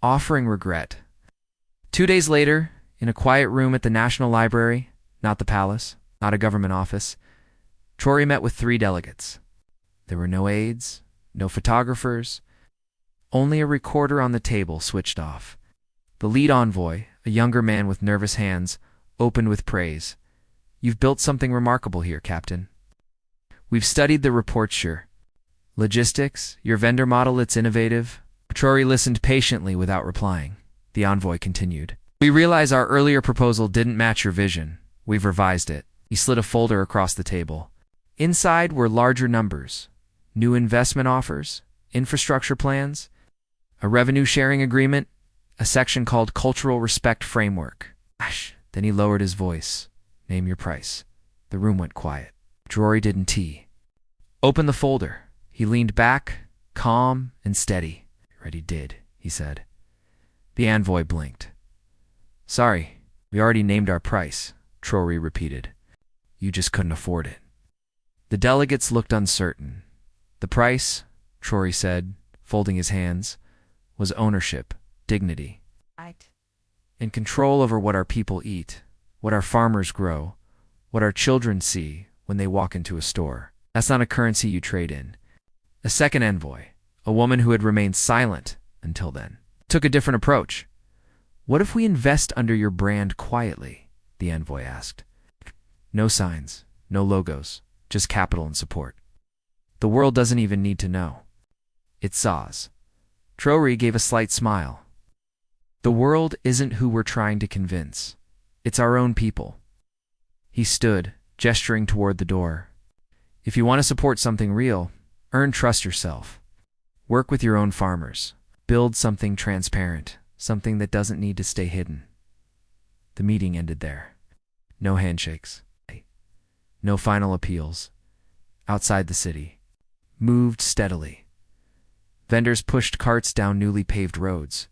offering regret." 2 days later, in a quiet room at the National Library, not the palace, not a government office, Traore met with 3 delegates. There were no aides, no photographers, only a recorder on the table switched off. The lead envoy, a younger man with nervous hands, opened with praise. "You've built something remarkable here, Captain. We've studied the report, sure. Logistics, your vendor model, it's innovative." Traore listened patiently without replying. The envoy continued. "We realize our earlier proposal didn't match your vision. We've revised it." He slid a folder across the table. Inside were larger numbers, new investment offers, infrastructure plans, a revenue-sharing agreement, a section called Cultural Respect Framework. Then he lowered his voice. "Name your price." The room went quiet. Traore didn't tea. "Open the folder." He leaned back, calm and steady. "Already did," he said. The envoy blinked. "Sorry, we already named our price," Traore repeated. "You just couldn't afford it." The delegates looked uncertain. "The price," Traore said, folding his hands, "was ownership, dignity, and control over what our people eat, what our farmers grow, what our children see when they walk into a store. That's not a currency you trade in." A second envoy, a woman who had remained silent until then, took a different approach. "What if we invest under your brand quietly?" the envoy asked. "No signs, no logos, just capital and support. The world doesn't even need to know. It saws." Traore gave a slight smile. "The world isn't who we're trying to convince. It's our own people." He stood, gesturing toward the door. "If you want to support something real, earn trust yourself. Work with your own farmers. Build something transparent, something that doesn't need to stay hidden." The meeting ended there. No handshakes. No final appeals. Outside the city, moved steadily. Vendors pushed carts down newly paved roads.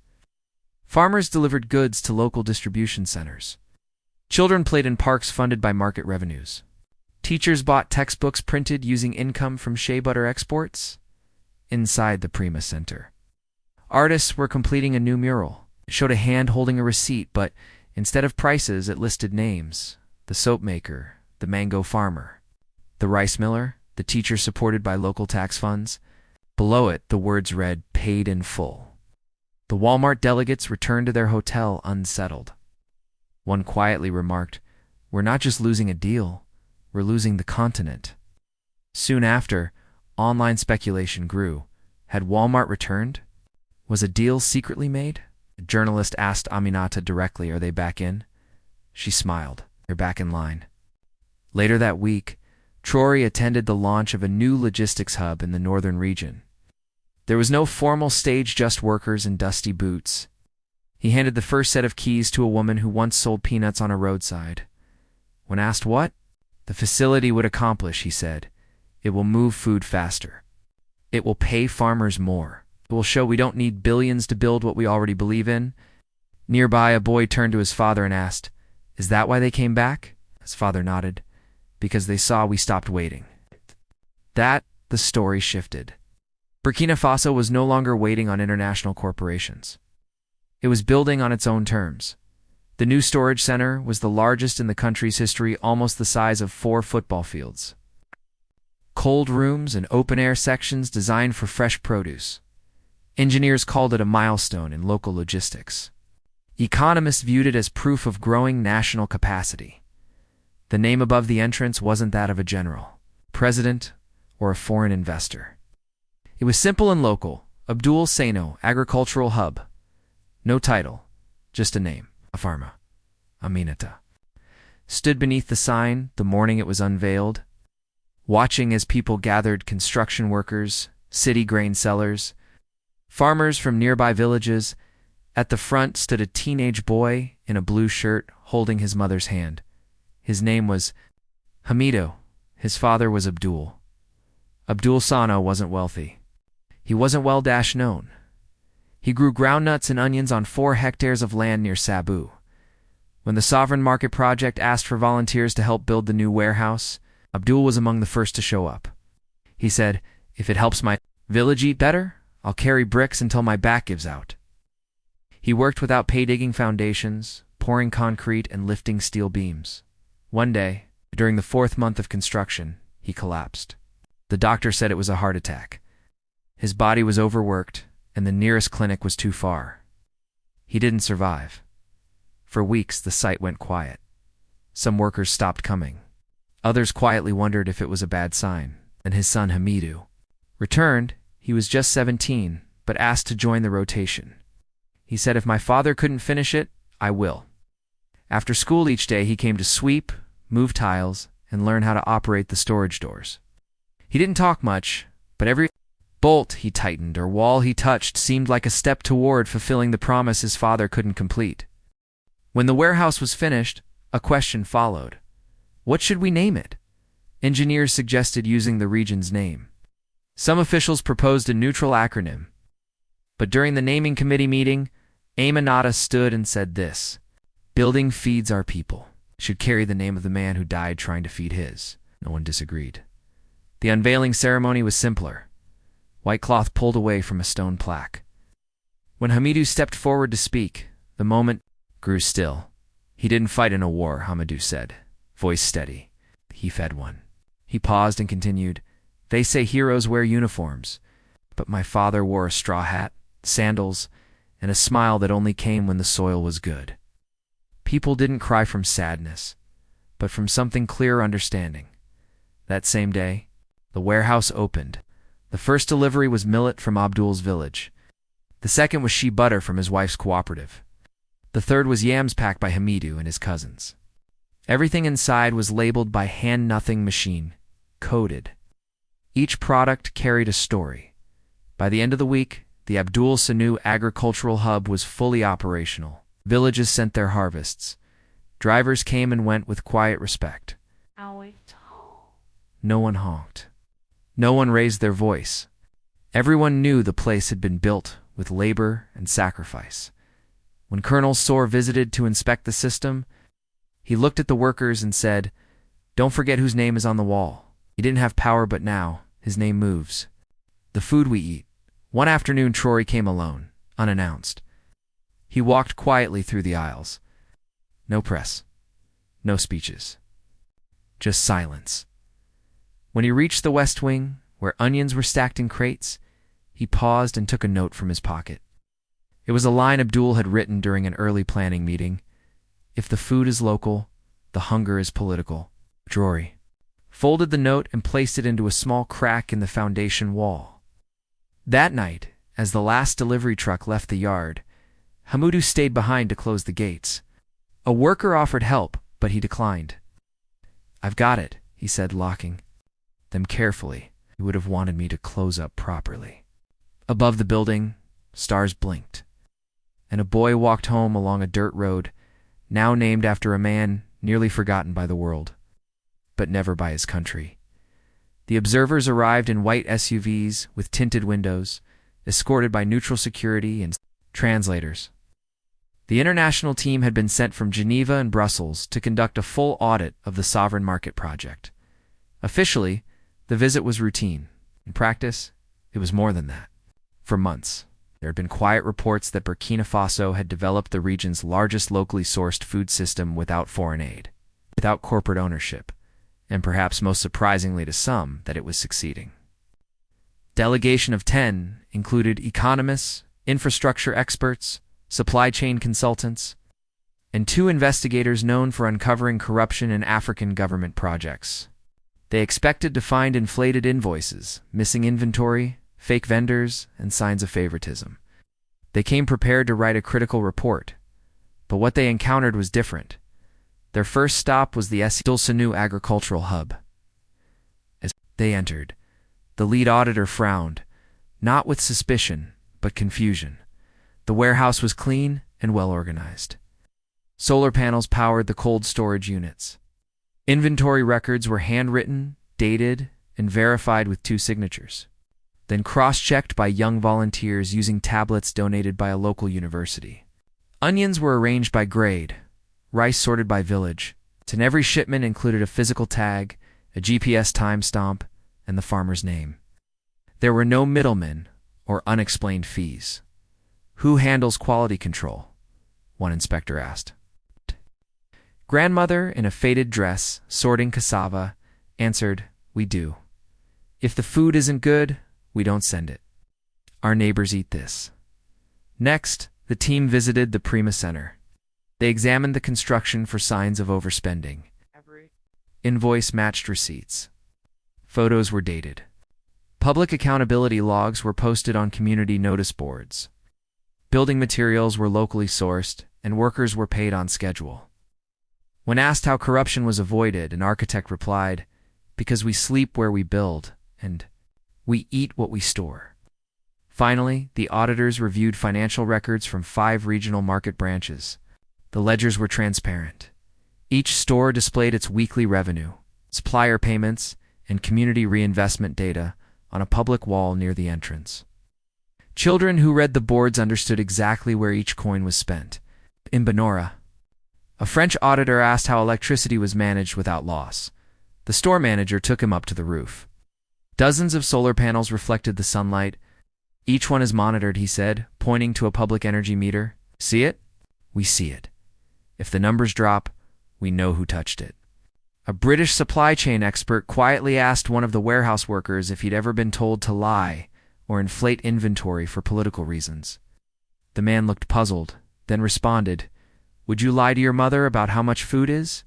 Farmers delivered goods to local distribution centers. Children played in parks funded by market revenues. Teachers bought textbooks printed using income from shea butter exports. Inside the Prima Center, artists were completing a new mural. It showed a hand holding a receipt, but instead of prices, it listed names: the soap maker, the mango farmer, the rice miller, the teacher supported by local tax funds. Below it, the words read, "Paid in full." The Walmart delegates returned to their hotel unsettled. One quietly remarked, "We're not just losing a deal, we're losing the continent." Soon after, online speculation grew. Had Walmart returned? Was a deal secretly made? A journalist asked Aminata directly, "Are they back in?" She smiled. "They're back in line." Later that week, Traore attended the launch of a new logistics hub in the northern region. There was no formal stage, just workers in dusty boots. He handed the first set of keys to a woman who once sold peanuts on a roadside. When asked what the facility would accomplish, he said, "It will move food faster. It will pay farmers more. It will show we don't need billions to build what we already believe in." Nearby, a boy turned to his father and asked, "Is that why they came back?" His father nodded. "Because they saw we stopped waiting." The story shifted. Burkina Faso was no longer waiting on international corporations. It was building on its own terms. The new storage center was the largest in the country's history, almost the size of 4 football fields. Cold rooms and open-air sections designed for fresh produce. Engineers called it a milestone in local logistics. Economists viewed it as proof of growing national capacity. The name above the entrance wasn't that of a general, president, or a foreign investor. It was simple and local: Abdul Sano Agricultural Hub. No title, just a name. Afarma Aminata stood beneath the sign the morning it was unveiled, watching as people gathered: construction workers, city grain sellers, farmers from nearby villages. At the front stood a teenage boy in a blue shirt holding his mother's hand. His name was Hamido. His father was Abdul. Abdul Sano wasn't wealthy. He wasn't well-known. He grew groundnuts and onions on 4 hectares of land near Sabu. When the Sovereign Market Project asked for volunteers to help build the new warehouse, Abdul was among the first to show up. He said, "If it helps my village eat better, I'll carry bricks until my back gives out." He worked without pay, digging foundations, pouring concrete, and lifting steel beams. One day, during the 4th month of construction, he collapsed. The doctor said it was a heart attack. His body was overworked, and the nearest clinic was too far. He didn't survive. For weeks, the site went quiet. Some workers stopped coming. Others quietly wondered if it was a bad sign. And his son Hamidu returned. He was just 17, but asked to join the rotation. He said, "If my father couldn't finish it, I will." After school each day, he came to sweep, move tiles, and learn how to operate the storage doors. He didn't talk much, but every bolt he tightened or wall he touched seemed like a step toward fulfilling the promise his father couldn't complete. When the warehouse was finished, a question followed. What should we name it? Engineers suggested using the region's name. Some officials proposed a neutral acronym. But during the naming committee meeting, Aminata stood and said this: "Building feeds our people. Should carry the name of the man who died trying to feed his." No one disagreed. The unveiling ceremony was simpler. White cloth pulled away from a stone plaque. When Hamidu stepped forward to speak, the moment grew still. "He didn't fight in a war," Hamidu said, voice steady. "He fed one." He paused and continued, "They say heroes wear uniforms, but my father wore a straw hat, sandals, and a smile that only came when the soil was good." People didn't cry from sadness, but from something clearer: understanding. That same day, the warehouse opened. The first delivery was millet from Abdul's village. The second was shea butter from his wife's cooperative. The third was yams packed by Hamidu and his cousins. Everything inside was labeled by hand-nothing machine, coded. Each product carried a story. By the end of the week, the Abdul Sanu Agricultural Hub was fully operational. Villages sent their harvests. Drivers came and went with quiet respect. No one honked. No one raised their voice. Everyone knew the place had been built with labor and sacrifice. When Colonel Soar visited to inspect the system, he looked at the workers and said, "Don't forget whose name is on the wall." He didn't have power, but now his name moves. The food we eat. One afternoon, Traore came alone, unannounced. He walked quietly through the aisles. No press. No speeches. Just silence. When he reached the West Wing, where onions were stacked in crates, he paused and took a note from his pocket. It was a line Abdul had written during an early planning meeting. "If the food is local, the hunger is political." Traore folded the note and placed it into a small crack in the foundation wall. That night, as the last delivery truck left the yard, Hamidu stayed behind to close the gates. A worker offered help, but he declined. "I've got it," he said, locking them carefully. He would have wanted me to close up properly. Above the building, stars blinked, and a boy walked home along a dirt road, now named after a man nearly forgotten by the world, but never by his country. The observers arrived in white SUVs with tinted windows, escorted by neutral security and translators. The international team had been sent from Geneva and Brussels to conduct a full audit of the Sovereign Market Project. Officially, the visit was routine. In practice, it was more than that. For months, There had been quiet reports that Burkina Faso had developed the region's largest locally sourced food system without foreign aid, without corporate ownership, and perhaps most surprisingly to some, that it was succeeding. Delegation of 10 included economists, infrastructure experts, supply chain consultants, and 2 investigators known for uncovering corruption in African government projects. They expected to find inflated invoices, missing inventory, fake vendors, and signs of favoritism. They came prepared to write a critical report, but what they encountered was different. Their first stop was the Dulcinea agricultural hub. As they entered, the lead auditor frowned, not with suspicion, but confusion. The warehouse was clean and well organized. Solar panels powered the cold storage units. Inventory records were handwritten, dated, and verified with 2 signatures, then cross-checked by young volunteers using tablets donated by a local university. Onions were arranged by grade, rice sorted by village, and every shipment included a physical tag, a GPS timestamp, and the farmer's name. There were no middlemen or unexplained fees. "Who handles quality control?" one inspector asked. Grandmother, in a faded dress, sorting cassava, answered, "We do. If the food isn't good, we don't send it. Our neighbors eat this." Next, the team visited the Prima Center. They examined the construction for signs of overspending. Invoice matched receipts. Photos were dated. Public accountability logs were posted on community notice boards. Building materials were locally sourced, and workers were paid on schedule. When asked how corruption was avoided, an architect replied, "Because we sleep where we build, and we eat what we store." Finally, the auditors reviewed financial records from 5 regional market branches. The ledgers were transparent. Each store displayed its weekly revenue, supplier payments, and community reinvestment data on a public wall near the entrance. Children who read the boards understood exactly where each coin was spent. In Benora, a French auditor asked how electricity was managed without loss. The store manager took him up to the roof. Dozens of solar panels reflected the sunlight. "Each one is monitored," he said, pointing to a public energy meter. "See it? We see it. If the numbers drop, we know who touched it." A British supply chain expert quietly asked one of the warehouse workers if he'd ever been told to lie or inflate inventory for political reasons. The man looked puzzled, then responded, "Would you lie to your mother about how much food is?"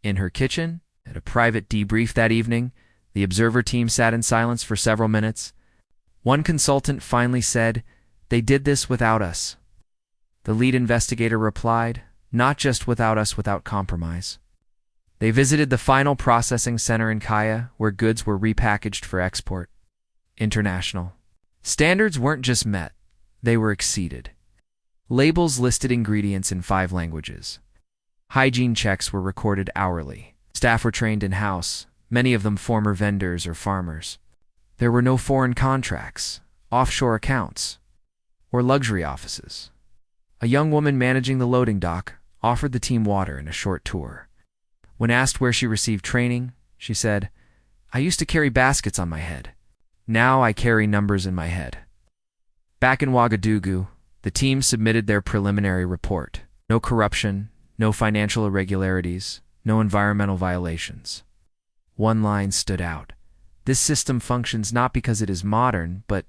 In her kitchen, at a private debrief that evening, the observer team sat in silence for several minutes. One consultant finally said, "They did this without us." The lead investigator replied, "Not just without us, without compromise." They visited the final processing center in Kaya, where goods were repackaged for export. International standards weren't just met, they were exceeded. Labels listed ingredients in 5 languages. Hygiene checks were recorded hourly. Staff were trained in-house, many of them former vendors or farmers. There were no foreign contracts, offshore accounts, or luxury offices. A young woman managing the loading dock offered the team water in a short tour. When asked where she received training, she said, "I used to carry baskets on my head. Now I carry numbers in my head." Back in Ouagadougou, the team submitted their preliminary report. No corruption, no financial irregularities, no environmental violations. One line stood out. "This system functions not because it is modern, but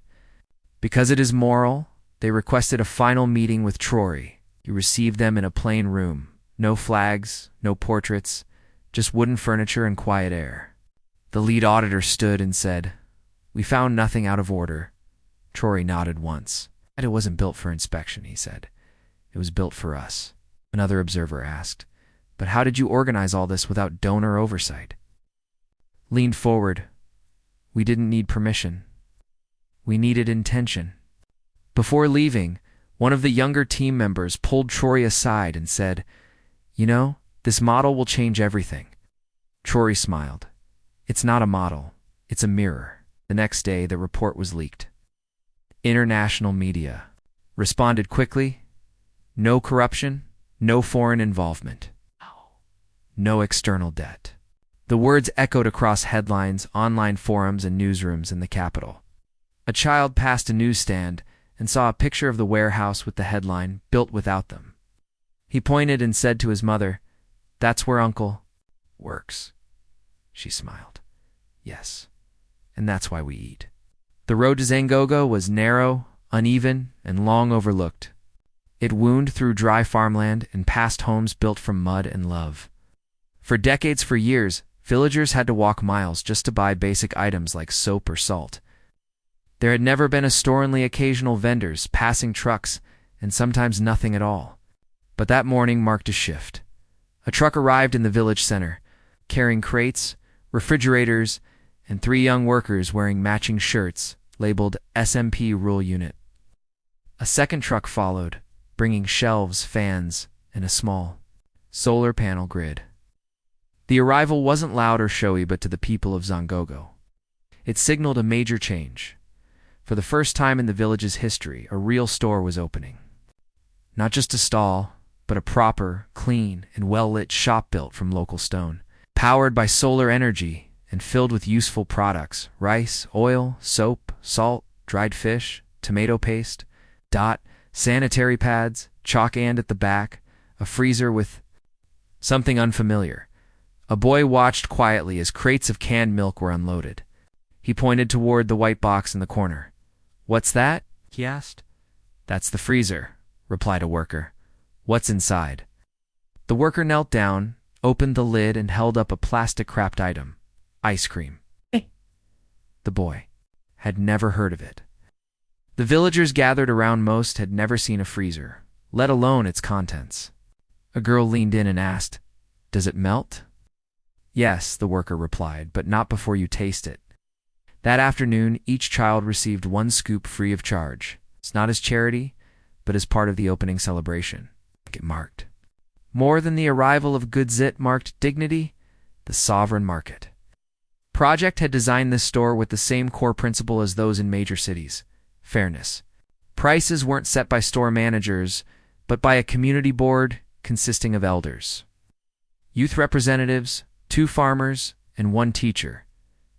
because it is moral." They requested a final meeting with Traore. He received them in a plain room. No flags, no portraits, just wooden furniture and quiet air. The lead auditor stood and said, "We found nothing out of order." Traore nodded once. "It wasn't built for inspection," he said. "It was built for us." Another observer asked, "But how did you organize all this without donor oversight?" Leaned forward. "We didn't need permission. We needed intention." Before leaving, one of the younger team members pulled Traore aside and said, "You know, this model will change everything." Traore smiled. "It's not a model, it's a mirror." The next day, the report was leaked. International media responded quickly. No corruption, no foreign involvement, no external debt. The words echoed across headlines, online forums, and newsrooms in the capital. A child passed a newsstand, and saw a picture of the warehouse with the headline, "Built without them." He pointed and said to his mother, "That's where Uncle works." She smiled. "Yes, and that's why we eat." The road to Zangogo was narrow, uneven, and long overlooked. It wound through dry farmland and past homes built from mud and love. For decades, for years, villagers had to walk miles just to buy basic items like soap or salt. There had never been a store, only occasional vendors, passing trucks, and sometimes nothing at all. But that morning marked a shift. A truck arrived in the village center, carrying crates, refrigerators, and 3 young workers wearing matching shirts labeled SMP Rural Unit. A second truck followed, bringing shelves, fans, and a small solar panel grid. The arrival wasn't loud or showy, but to the people of Zangogo, it signaled a major change. For the first time in the village's history, a real store was opening. Not just a stall, but a proper, clean, and well-lit shop built from local stone, powered by solar energy and filled with useful products: rice, oil, soap, salt, dried fish, tomato paste, sanitary pads, chalk, and at the back, a freezer with something unfamiliar. A boy watched quietly as crates of canned milk were unloaded. He pointed toward the white box in the corner. "What's that?" he asked. "That's the freezer," replied a worker. "What's inside?" The worker knelt down, opened the lid, and held up a plastic-wrapped item: ice cream. The boy had never heard of it. The villagers gathered around most had never seen a freezer, let alone its contents. A girl leaned in and asked, "Does it melt?" "Yes," the worker replied, "but not before you taste it." That afternoon, each child received 1 scoop free of charge. It's not as charity, but as part of the opening celebration. It marked more than the arrival of goods. It marked dignity, the sovereign market. Project had designed this store with the same core principle as those in major cities: fairness. Prices weren't set by store managers, but by a community board consisting of elders, youth representatives, 2 farmers, and 1 teacher.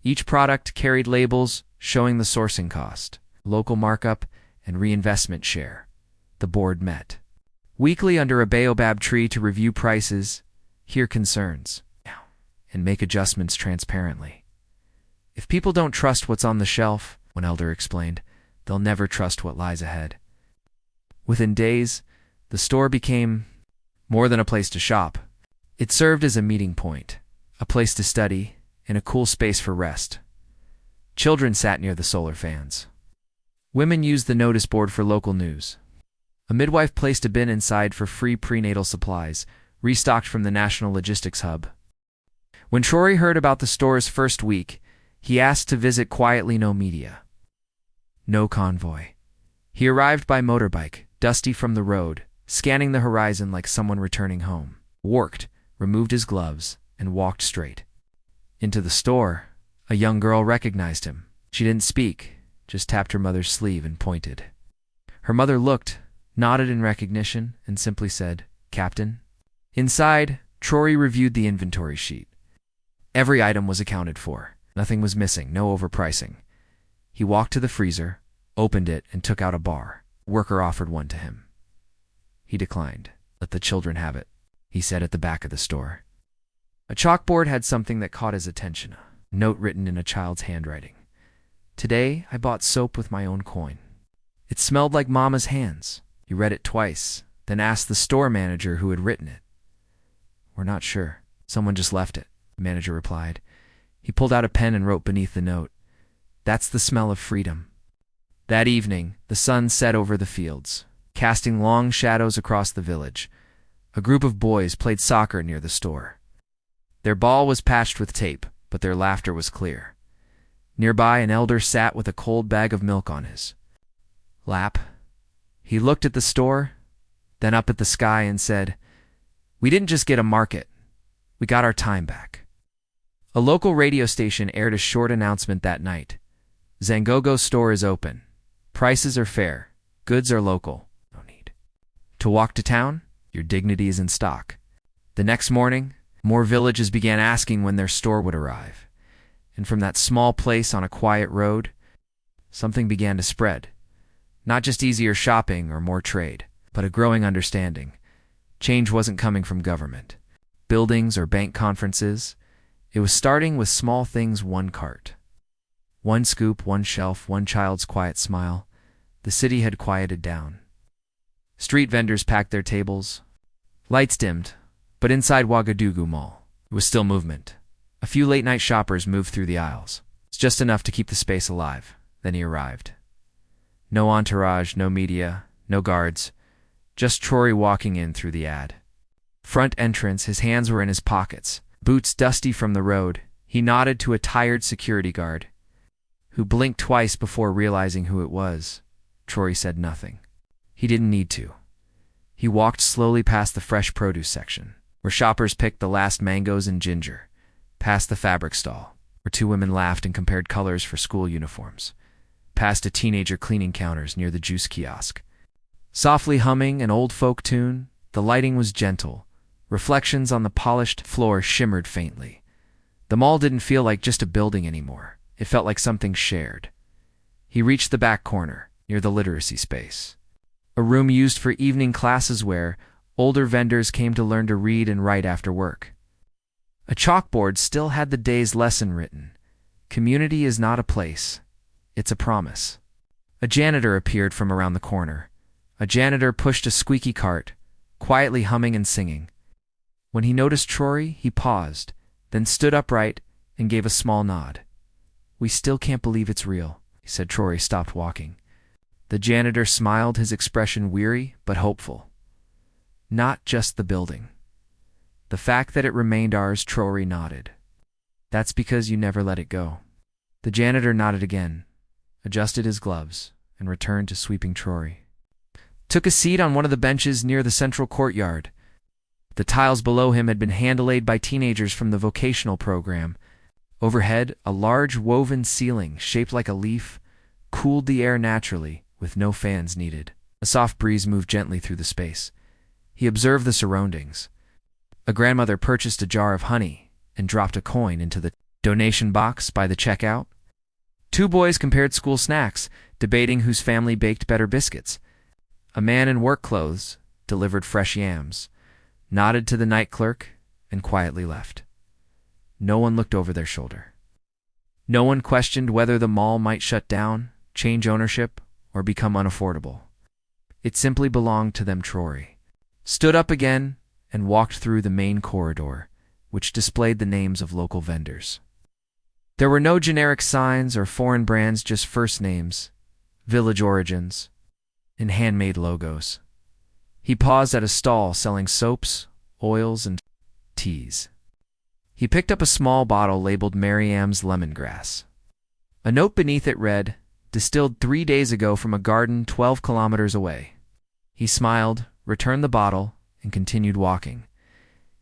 Each product carried labels showing the sourcing cost, local markup, and reinvestment share. The board met weekly under a baobab tree to review prices, hear concerns, and make adjustments transparently. "If people don't trust what's on the shelf," one elder explained, "they'll never trust what lies ahead." Within days, the store became more than a place to shop. It served as a meeting point, a place to study, and a cool space for rest. Children sat near the solar fans. Women used the notice board for local news. A midwife placed a bin inside for free prenatal supplies, restocked from the National Logistics Hub. When Traore heard about the store's first week, he asked to visit quietly, no media, no convoy. He arrived by motorbike, dusty from the road, scanning the horizon like someone returning home. Worked, removed his gloves, and walked straight into the store. A young girl recognized him. She didn't speak, just tapped her mother's sleeve and pointed. Her mother looked, nodded in recognition, and simply said, "Captain." Inside, Traore reviewed the inventory sheet. Every item was accounted for. Nothing was missing, no overpricing. He walked to the freezer, opened it, and took out a bar. A worker offered one to him. He declined. "Let the children have it," he said at the back of the store. A chalkboard had something that caught his attention, a note written in a child's handwriting. "Today, I bought soap with my own coin. It smelled like Mama's hands." He read it twice, then asked the store manager who had written it. "We're not sure. Someone just left it," the manager replied. He pulled out a pen and wrote beneath the note, "That's the smell of freedom." That evening, the sun set over the fields, casting long shadows across the village. A group of boys played soccer near the store. Their ball was patched with tape, but their laughter was clear. Nearby, an elder sat with a cold bag of milk on his lap. He looked at the store, then up at the sky and said, "We didn't just get a market, we got our time back." A local radio station aired a short announcement that night. "Zangogo store is open. Prices are fair. Goods are local. No need to walk to town. Your dignity is in stock." The next morning, more villages began asking when their store would arrive. And from that small place on a quiet road, something began to spread. Not just easier shopping or more trade, but a growing understanding. Change wasn't coming from government, buildings, or bank conferences. It was starting with small things: one cart, one scoop, one shelf, one child's quiet smile. The city had quieted down. Street vendors packed their tables. Lights dimmed, but inside Ouagadougou Mall, it was still movement. A few late-night shoppers moved through the aisles. It's just enough to keep the space alive. Then he arrived. No entourage, no media, no guards. Just Traore walking in through the ad. Front entrance, his hands were in his pockets, boots dusty from the road. He nodded to a tired security guard, who blinked twice before realizing who it was. Traore said nothing. He didn't need to. He walked slowly past the fresh produce section, where shoppers picked the last mangoes and ginger, past the fabric stall, where two women laughed and compared colors for school uniforms, past a teenager cleaning counters near the juice kiosk. Softly humming an old folk tune, the lighting was gentle. Reflections on the polished floor shimmered faintly. The mall didn't feel like just a building anymore. It felt like something shared. He reached the back corner, near the literacy space, a room used for evening classes where older vendors came to learn to read and write after work. A chalkboard still had the day's lesson written. Community is not a place, it's a promise. A janitor appeared from around the corner. A janitor pushed a squeaky cart, quietly humming and singing. When he noticed Traore, he paused, then stood upright and gave a small nod. "We still can't believe it's real," he said. Traore stopped walking. The janitor smiled, his expression weary but hopeful. "Not just the building. The fact that it remained ours," Traore nodded. "That's because you never let it go." The janitor nodded again, adjusted his gloves, and returned to sweeping. Traore took a seat on one of the benches near the central courtyard. The tiles below him had been hand-laid by teenagers from the vocational program. Overhead, a large woven ceiling, shaped like a leaf, cooled the air naturally, with no fans needed. A soft breeze moved gently through the space. He observed the surroundings. A grandmother purchased a jar of honey and dropped a coin into the donation box by the checkout. Two boys compared school snacks, debating whose family baked better biscuits. A man in work clothes delivered fresh yams, nodded to the night clerk, and quietly left. No one looked over their shoulder. No one questioned whether the mall might shut down, change ownership, or become unaffordable. It simply belonged to them. Traore stood up again and walked through the main corridor, which displayed the names of local vendors. There were no generic signs or foreign brands, just first names, village origins, and handmade logos. He paused at a stall selling soaps, oils, and teas. He picked up a small bottle labeled Mariam's lemongrass. A note beneath it read, "Distilled 3 days ago from a garden 12 kilometers away." He smiled, returned the bottle, and continued walking.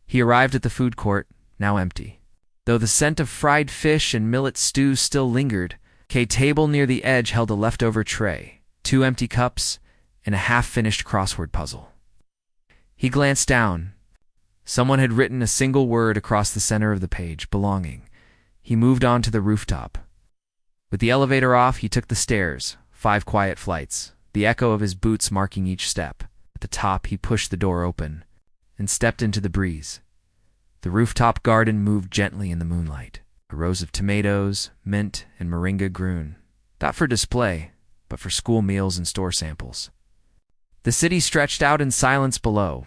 He arrived at the food court, now empty. Though the scent of fried fish and millet stew still lingered, a table near the edge held a leftover tray, 2 empty cups, and a half-finished crossword puzzle. He glanced down. Someone had written a single word across the center of the page: belonging. He moved on to the rooftop. With the elevator off, he took the stairs, 5 quiet flights, the echo of his boots marking each step. At the top, he pushed the door open and stepped into the breeze. The rooftop garden moved gently in the moonlight. A rows of tomatoes, mint, and moringa grew, not for display, but for school meals and store samples. The city stretched out in silence below,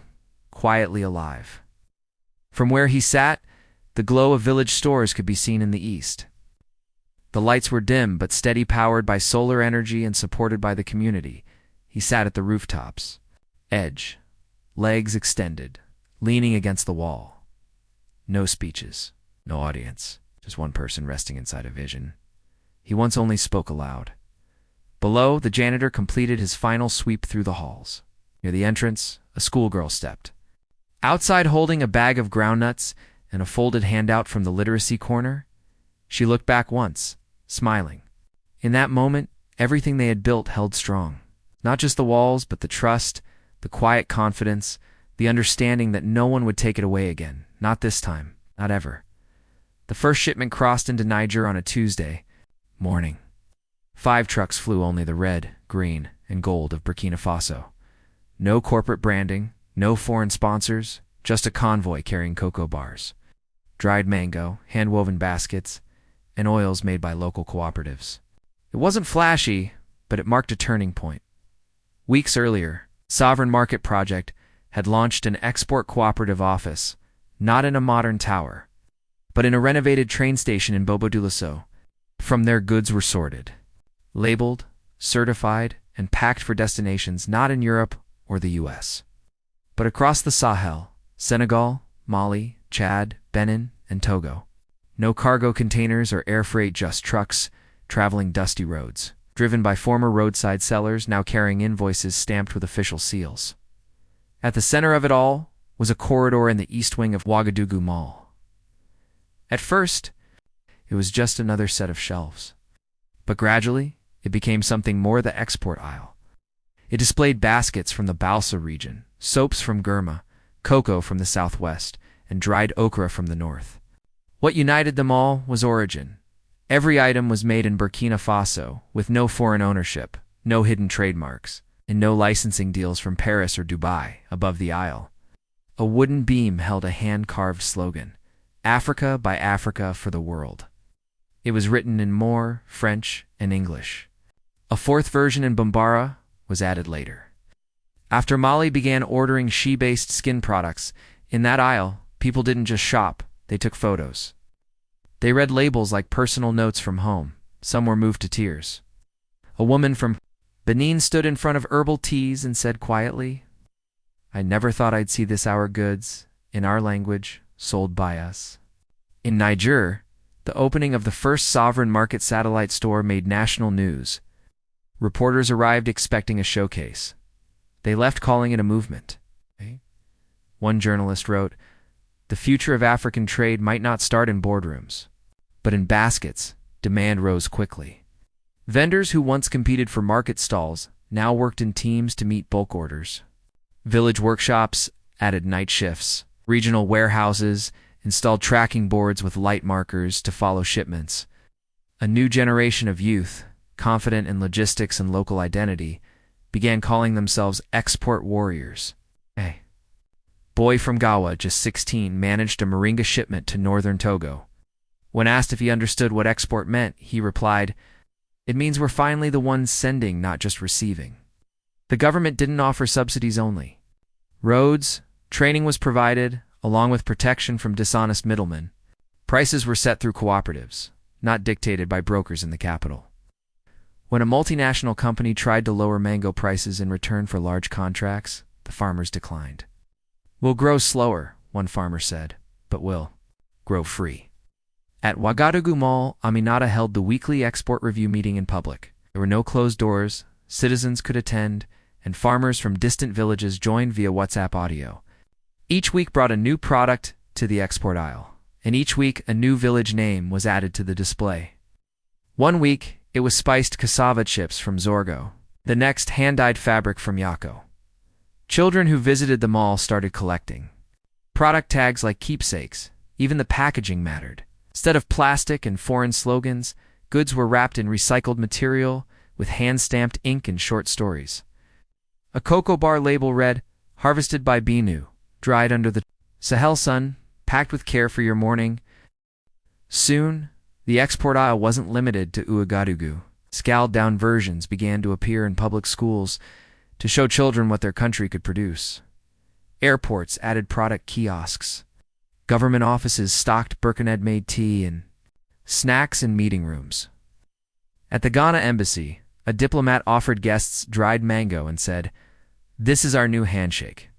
quietly alive. From where he sat, the glow of village stores could be seen in the east. The lights were dim but steady, powered by solar energy and supported by the community. He sat at the rooftops, edge, legs extended, leaning against the wall. No speeches, no audience, just one person resting inside a vision. He once only spoke aloud. Below, the janitor completed his final sweep through the halls. Near the entrance, a schoolgirl stepped outside, holding a bag of groundnuts and a folded handout from the literacy corner. She looked back once, smiling. In that moment, everything they had built held strong. Not just the walls, but the trust, the quiet confidence, the understanding that no one would take it away again. Not this time, not ever. The first shipment crossed into Niger on a Tuesday morning. 5 trucks flew, only the red, green, and gold of Burkina Faso. No corporate branding, no foreign sponsors, just a convoy carrying cocoa bars, dried mango, hand-woven baskets, and oils made by local cooperatives. It wasn't flashy, but it marked a turning point. Weeks earlier, Sovereign Market Project had launched an export cooperative office, not in a modern tower, but in a renovated train station in Bobo-Dioulasso. From there, goods were sorted, labeled, certified, and packed for destinations not in Europe or the US, but across the Sahel, Senegal, Mali, Chad, Benin, and Togo. No cargo containers or air freight, just trucks traveling dusty roads, driven by former roadside sellers now carrying invoices stamped with official seals. At the center of it all was a corridor in the east wing of Ouagadougou Mall. At first, it was just another set of shelves, but gradually it became something more: the export aisle. It displayed baskets from the Balsa region, soaps from Gurma, cocoa from the southwest, and dried okra from the north. What united them all was origin. Every item was made in Burkina Faso, with no foreign ownership, no hidden trademarks, and no licensing deals from Paris or Dubai. Above the aisle, a wooden beam held a hand-carved slogan: Africa by Africa for the world. It was written in Moor, French, and English. A fourth version in Bambara was added later. After Mali began ordering she-based skin products, in that aisle, people didn't just shop, they took photos. They read labels like personal notes from home. Some were moved to tears. A woman from Benin stood in front of herbal teas and said quietly, "I never thought I'd see this, our goods, in our language, sold by us." In Niger, the opening of the first sovereign market satellite store made national news. Reporters arrived expecting a showcase. They left calling it a movement. One journalist wrote, "The future of African trade might not start in boardrooms, but in baskets." Demand rose quickly. Vendors who once competed for market stalls now worked in teams to meet bulk orders. Village workshops added night shifts. Regional warehouses installed tracking boards with light markers to follow shipments. A new generation of youth, confident in logistics and local identity, began calling themselves export warriors. A boy from Gawa, just 16, managed a moringa shipment to northern Togo. When asked if he understood what export meant, he replied, "It means we're finally the ones sending, not just receiving." The government didn't offer subsidies only. Roads, training was provided, along with protection from dishonest middlemen. Prices were set through cooperatives, not dictated by brokers in the capital. When a multinational company tried to lower mango prices in return for large contracts, the farmers declined. "We'll grow slower," one farmer said, "but we'll grow free." At Ouagadougou Mall, Aminata held the weekly export review meeting in public. There were no closed doors, citizens could attend, and farmers from distant villages joined via WhatsApp audio. Each week brought a new product to the export aisle, and each week a new village name was added to the display. One week, it was spiced cassava chips from Zorgo, the next hand-dyed fabric from Yako. Children who visited the mall started collecting. Product tags like keepsakes, even the packaging mattered. Instead of plastic and foreign slogans, goods were wrapped in recycled material with hand-stamped ink and short stories. A cocoa bar label read, "Harvested by Binu, dried under the Sahel sun, packed with care for your morning." Soon, the export aisle wasn't limited to Ouagadougou. Scaled-down versions began to appear in public schools to show children what their country could produce. Airports added product kiosks. Government offices stocked Burkina-made tea and snacks in meeting rooms. At the Ghana embassy, a diplomat offered guests dried mango and said, "This is our new handshake."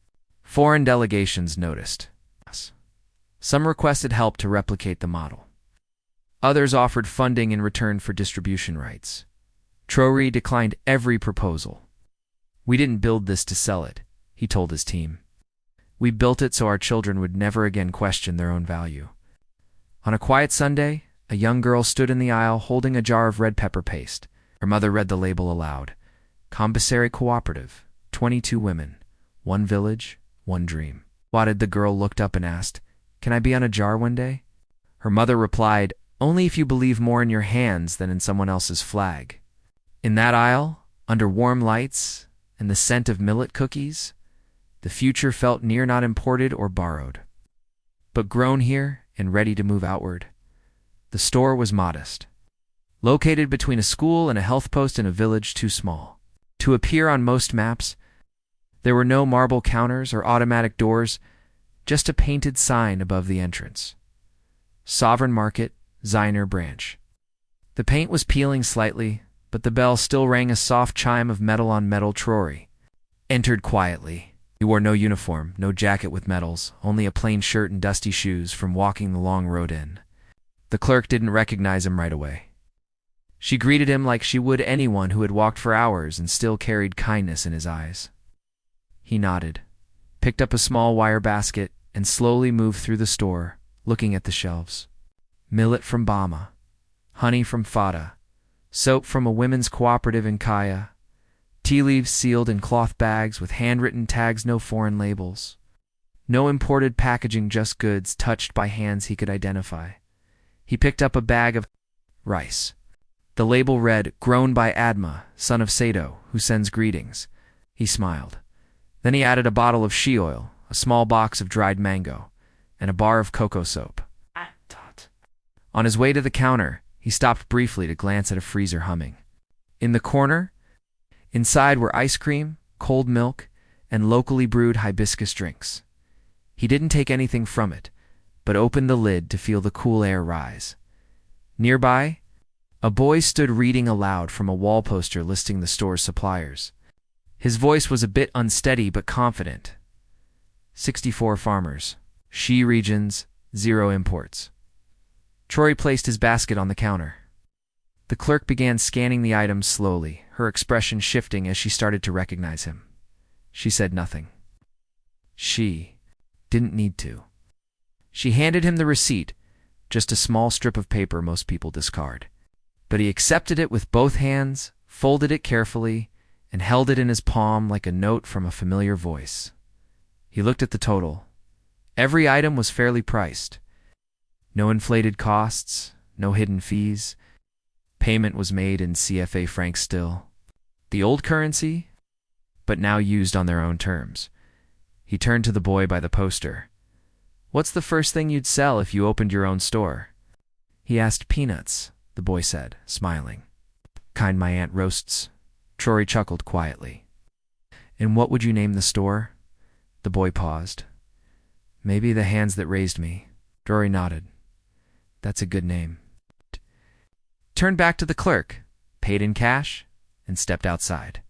Foreign delegations noticed. Some requested help to replicate the model. Others offered funding in return for distribution rights. Traore declined every proposal. "We didn't build this to sell it," he told his team. "We built it so our children would never again question their own value." On a quiet Sunday, a young girl stood in the aisle holding a jar of red pepper paste. Her mother read the label aloud. "Commissary Cooperative, 22 women, 1 village, 1 dream." Wadded the girl looked up and asked, "Can I be on a jar one day?" Her mother replied, "Only if you believe more in your hands than in someone else's flag." In that aisle, Under warm lights and the scent of millet cookies, the future felt near not imported or borrowed, but grown here and ready to move outward. The store was modest, located between a school and a health post in a village too small to appear on most maps. There were no marble counters or automatic doors, just a painted sign above the entrance. Sovereign Market, Ziner Branch. The paint was peeling slightly, but the bell still rang a soft chime of metal on metal. Traore entered quietly. He wore no uniform, no jacket with medals, only a plain shirt and dusty shoes from walking the long road in. The clerk didn't recognize him right away. She greeted him like she would anyone who had walked for hours and still carried kindness in his eyes. He nodded, picked up a small wire basket, and slowly moved through the store, looking at the shelves. Millet from Bama, honey from Fata, soap from a women's cooperative in Kaya, tea leaves sealed in cloth bags with handwritten tags, no foreign labels. No imported packaging, just goods touched by hands he could identify. He picked up a bag of rice. The label read, "Grown by Adma, son of Sato, who sends greetings." He smiled. Then he added a bottle of shea oil, a small box of dried mango, and a bar of cocoa soap. On his way to the counter, he stopped briefly to glance at a freezer humming. In the corner, inside were ice cream, cold milk, and locally brewed hibiscus drinks. He didn't take anything from it, but opened the lid to feel the cool air rise. Nearby, a boy stood reading aloud from a wall poster listing the store's suppliers. His voice was a bit unsteady but confident. 64 farmers, She regions, 0 imports. Traore placed his basket on the counter. The clerk began scanning the items slowly, her expression shifting as she started to recognize him. She said nothing. She didn't need to. She handed him the receipt, just a small strip of paper most people discard. But he accepted it with both hands, folded it carefully, and held it in his palm like a note from a familiar voice. He looked at the total. Every item was fairly priced. No inflated costs, no hidden fees. Payment was made in CFA francs still. The old currency, but now used on their own terms. He turned to the boy by the poster. "What's the first thing you'd sell if you opened your own store?" He asked. "Peanuts," the boy said, smiling. "Kind my aunt roasts." Traore chuckled quietly. "And what would you name the store?" The boy paused. "Maybe The Hands That Raised Me." Traore nodded. "That's a good name." Turned back to the clerk, paid in cash, and stepped outside.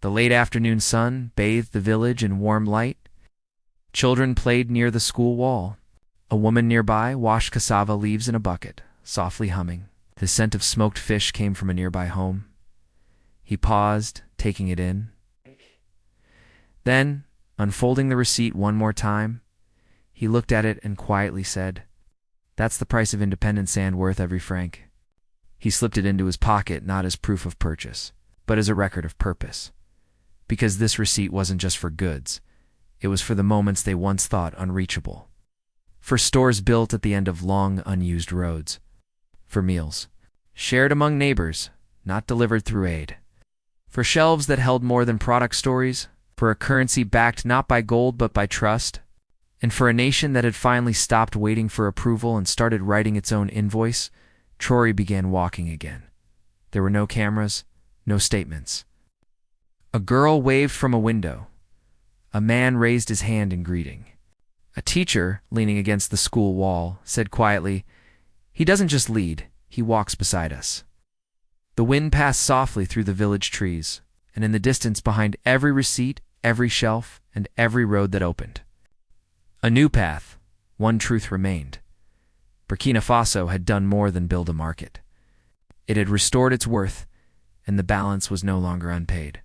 The late afternoon sun bathed the village in warm light. Children played near the school wall. A woman nearby washed cassava leaves in a bucket, softly humming. The scent of smoked fish came from a nearby home. He paused, taking it in. Then, unfolding the receipt one more time, he looked at it and quietly said, "That's the price of independent sand, worth every franc." He slipped it into his pocket, not as proof of purchase, but as a record of purpose. Because this receipt wasn't just for goods, it was for the moments they once thought unreachable. For stores built at the end of long, unused roads. For meals, shared among neighbors, not delivered through aid. For shelves that held more than product stories. For a currency backed not by gold but by trust. And for a nation that had finally stopped waiting for approval and started writing its own invoice, Traore began walking again. There were no cameras, no statements. A girl waved from a window. A man raised his hand in greeting. A teacher, leaning against the school wall, said quietly, "He doesn't just lead, he walks beside us." The wind passed softly through the village trees, and in the distance behind every receipt, every shelf, and every road that opened. A new path, one truth remained. Burkina Faso had done more than build a market. It had restored its worth, and the balance was no longer unpaid.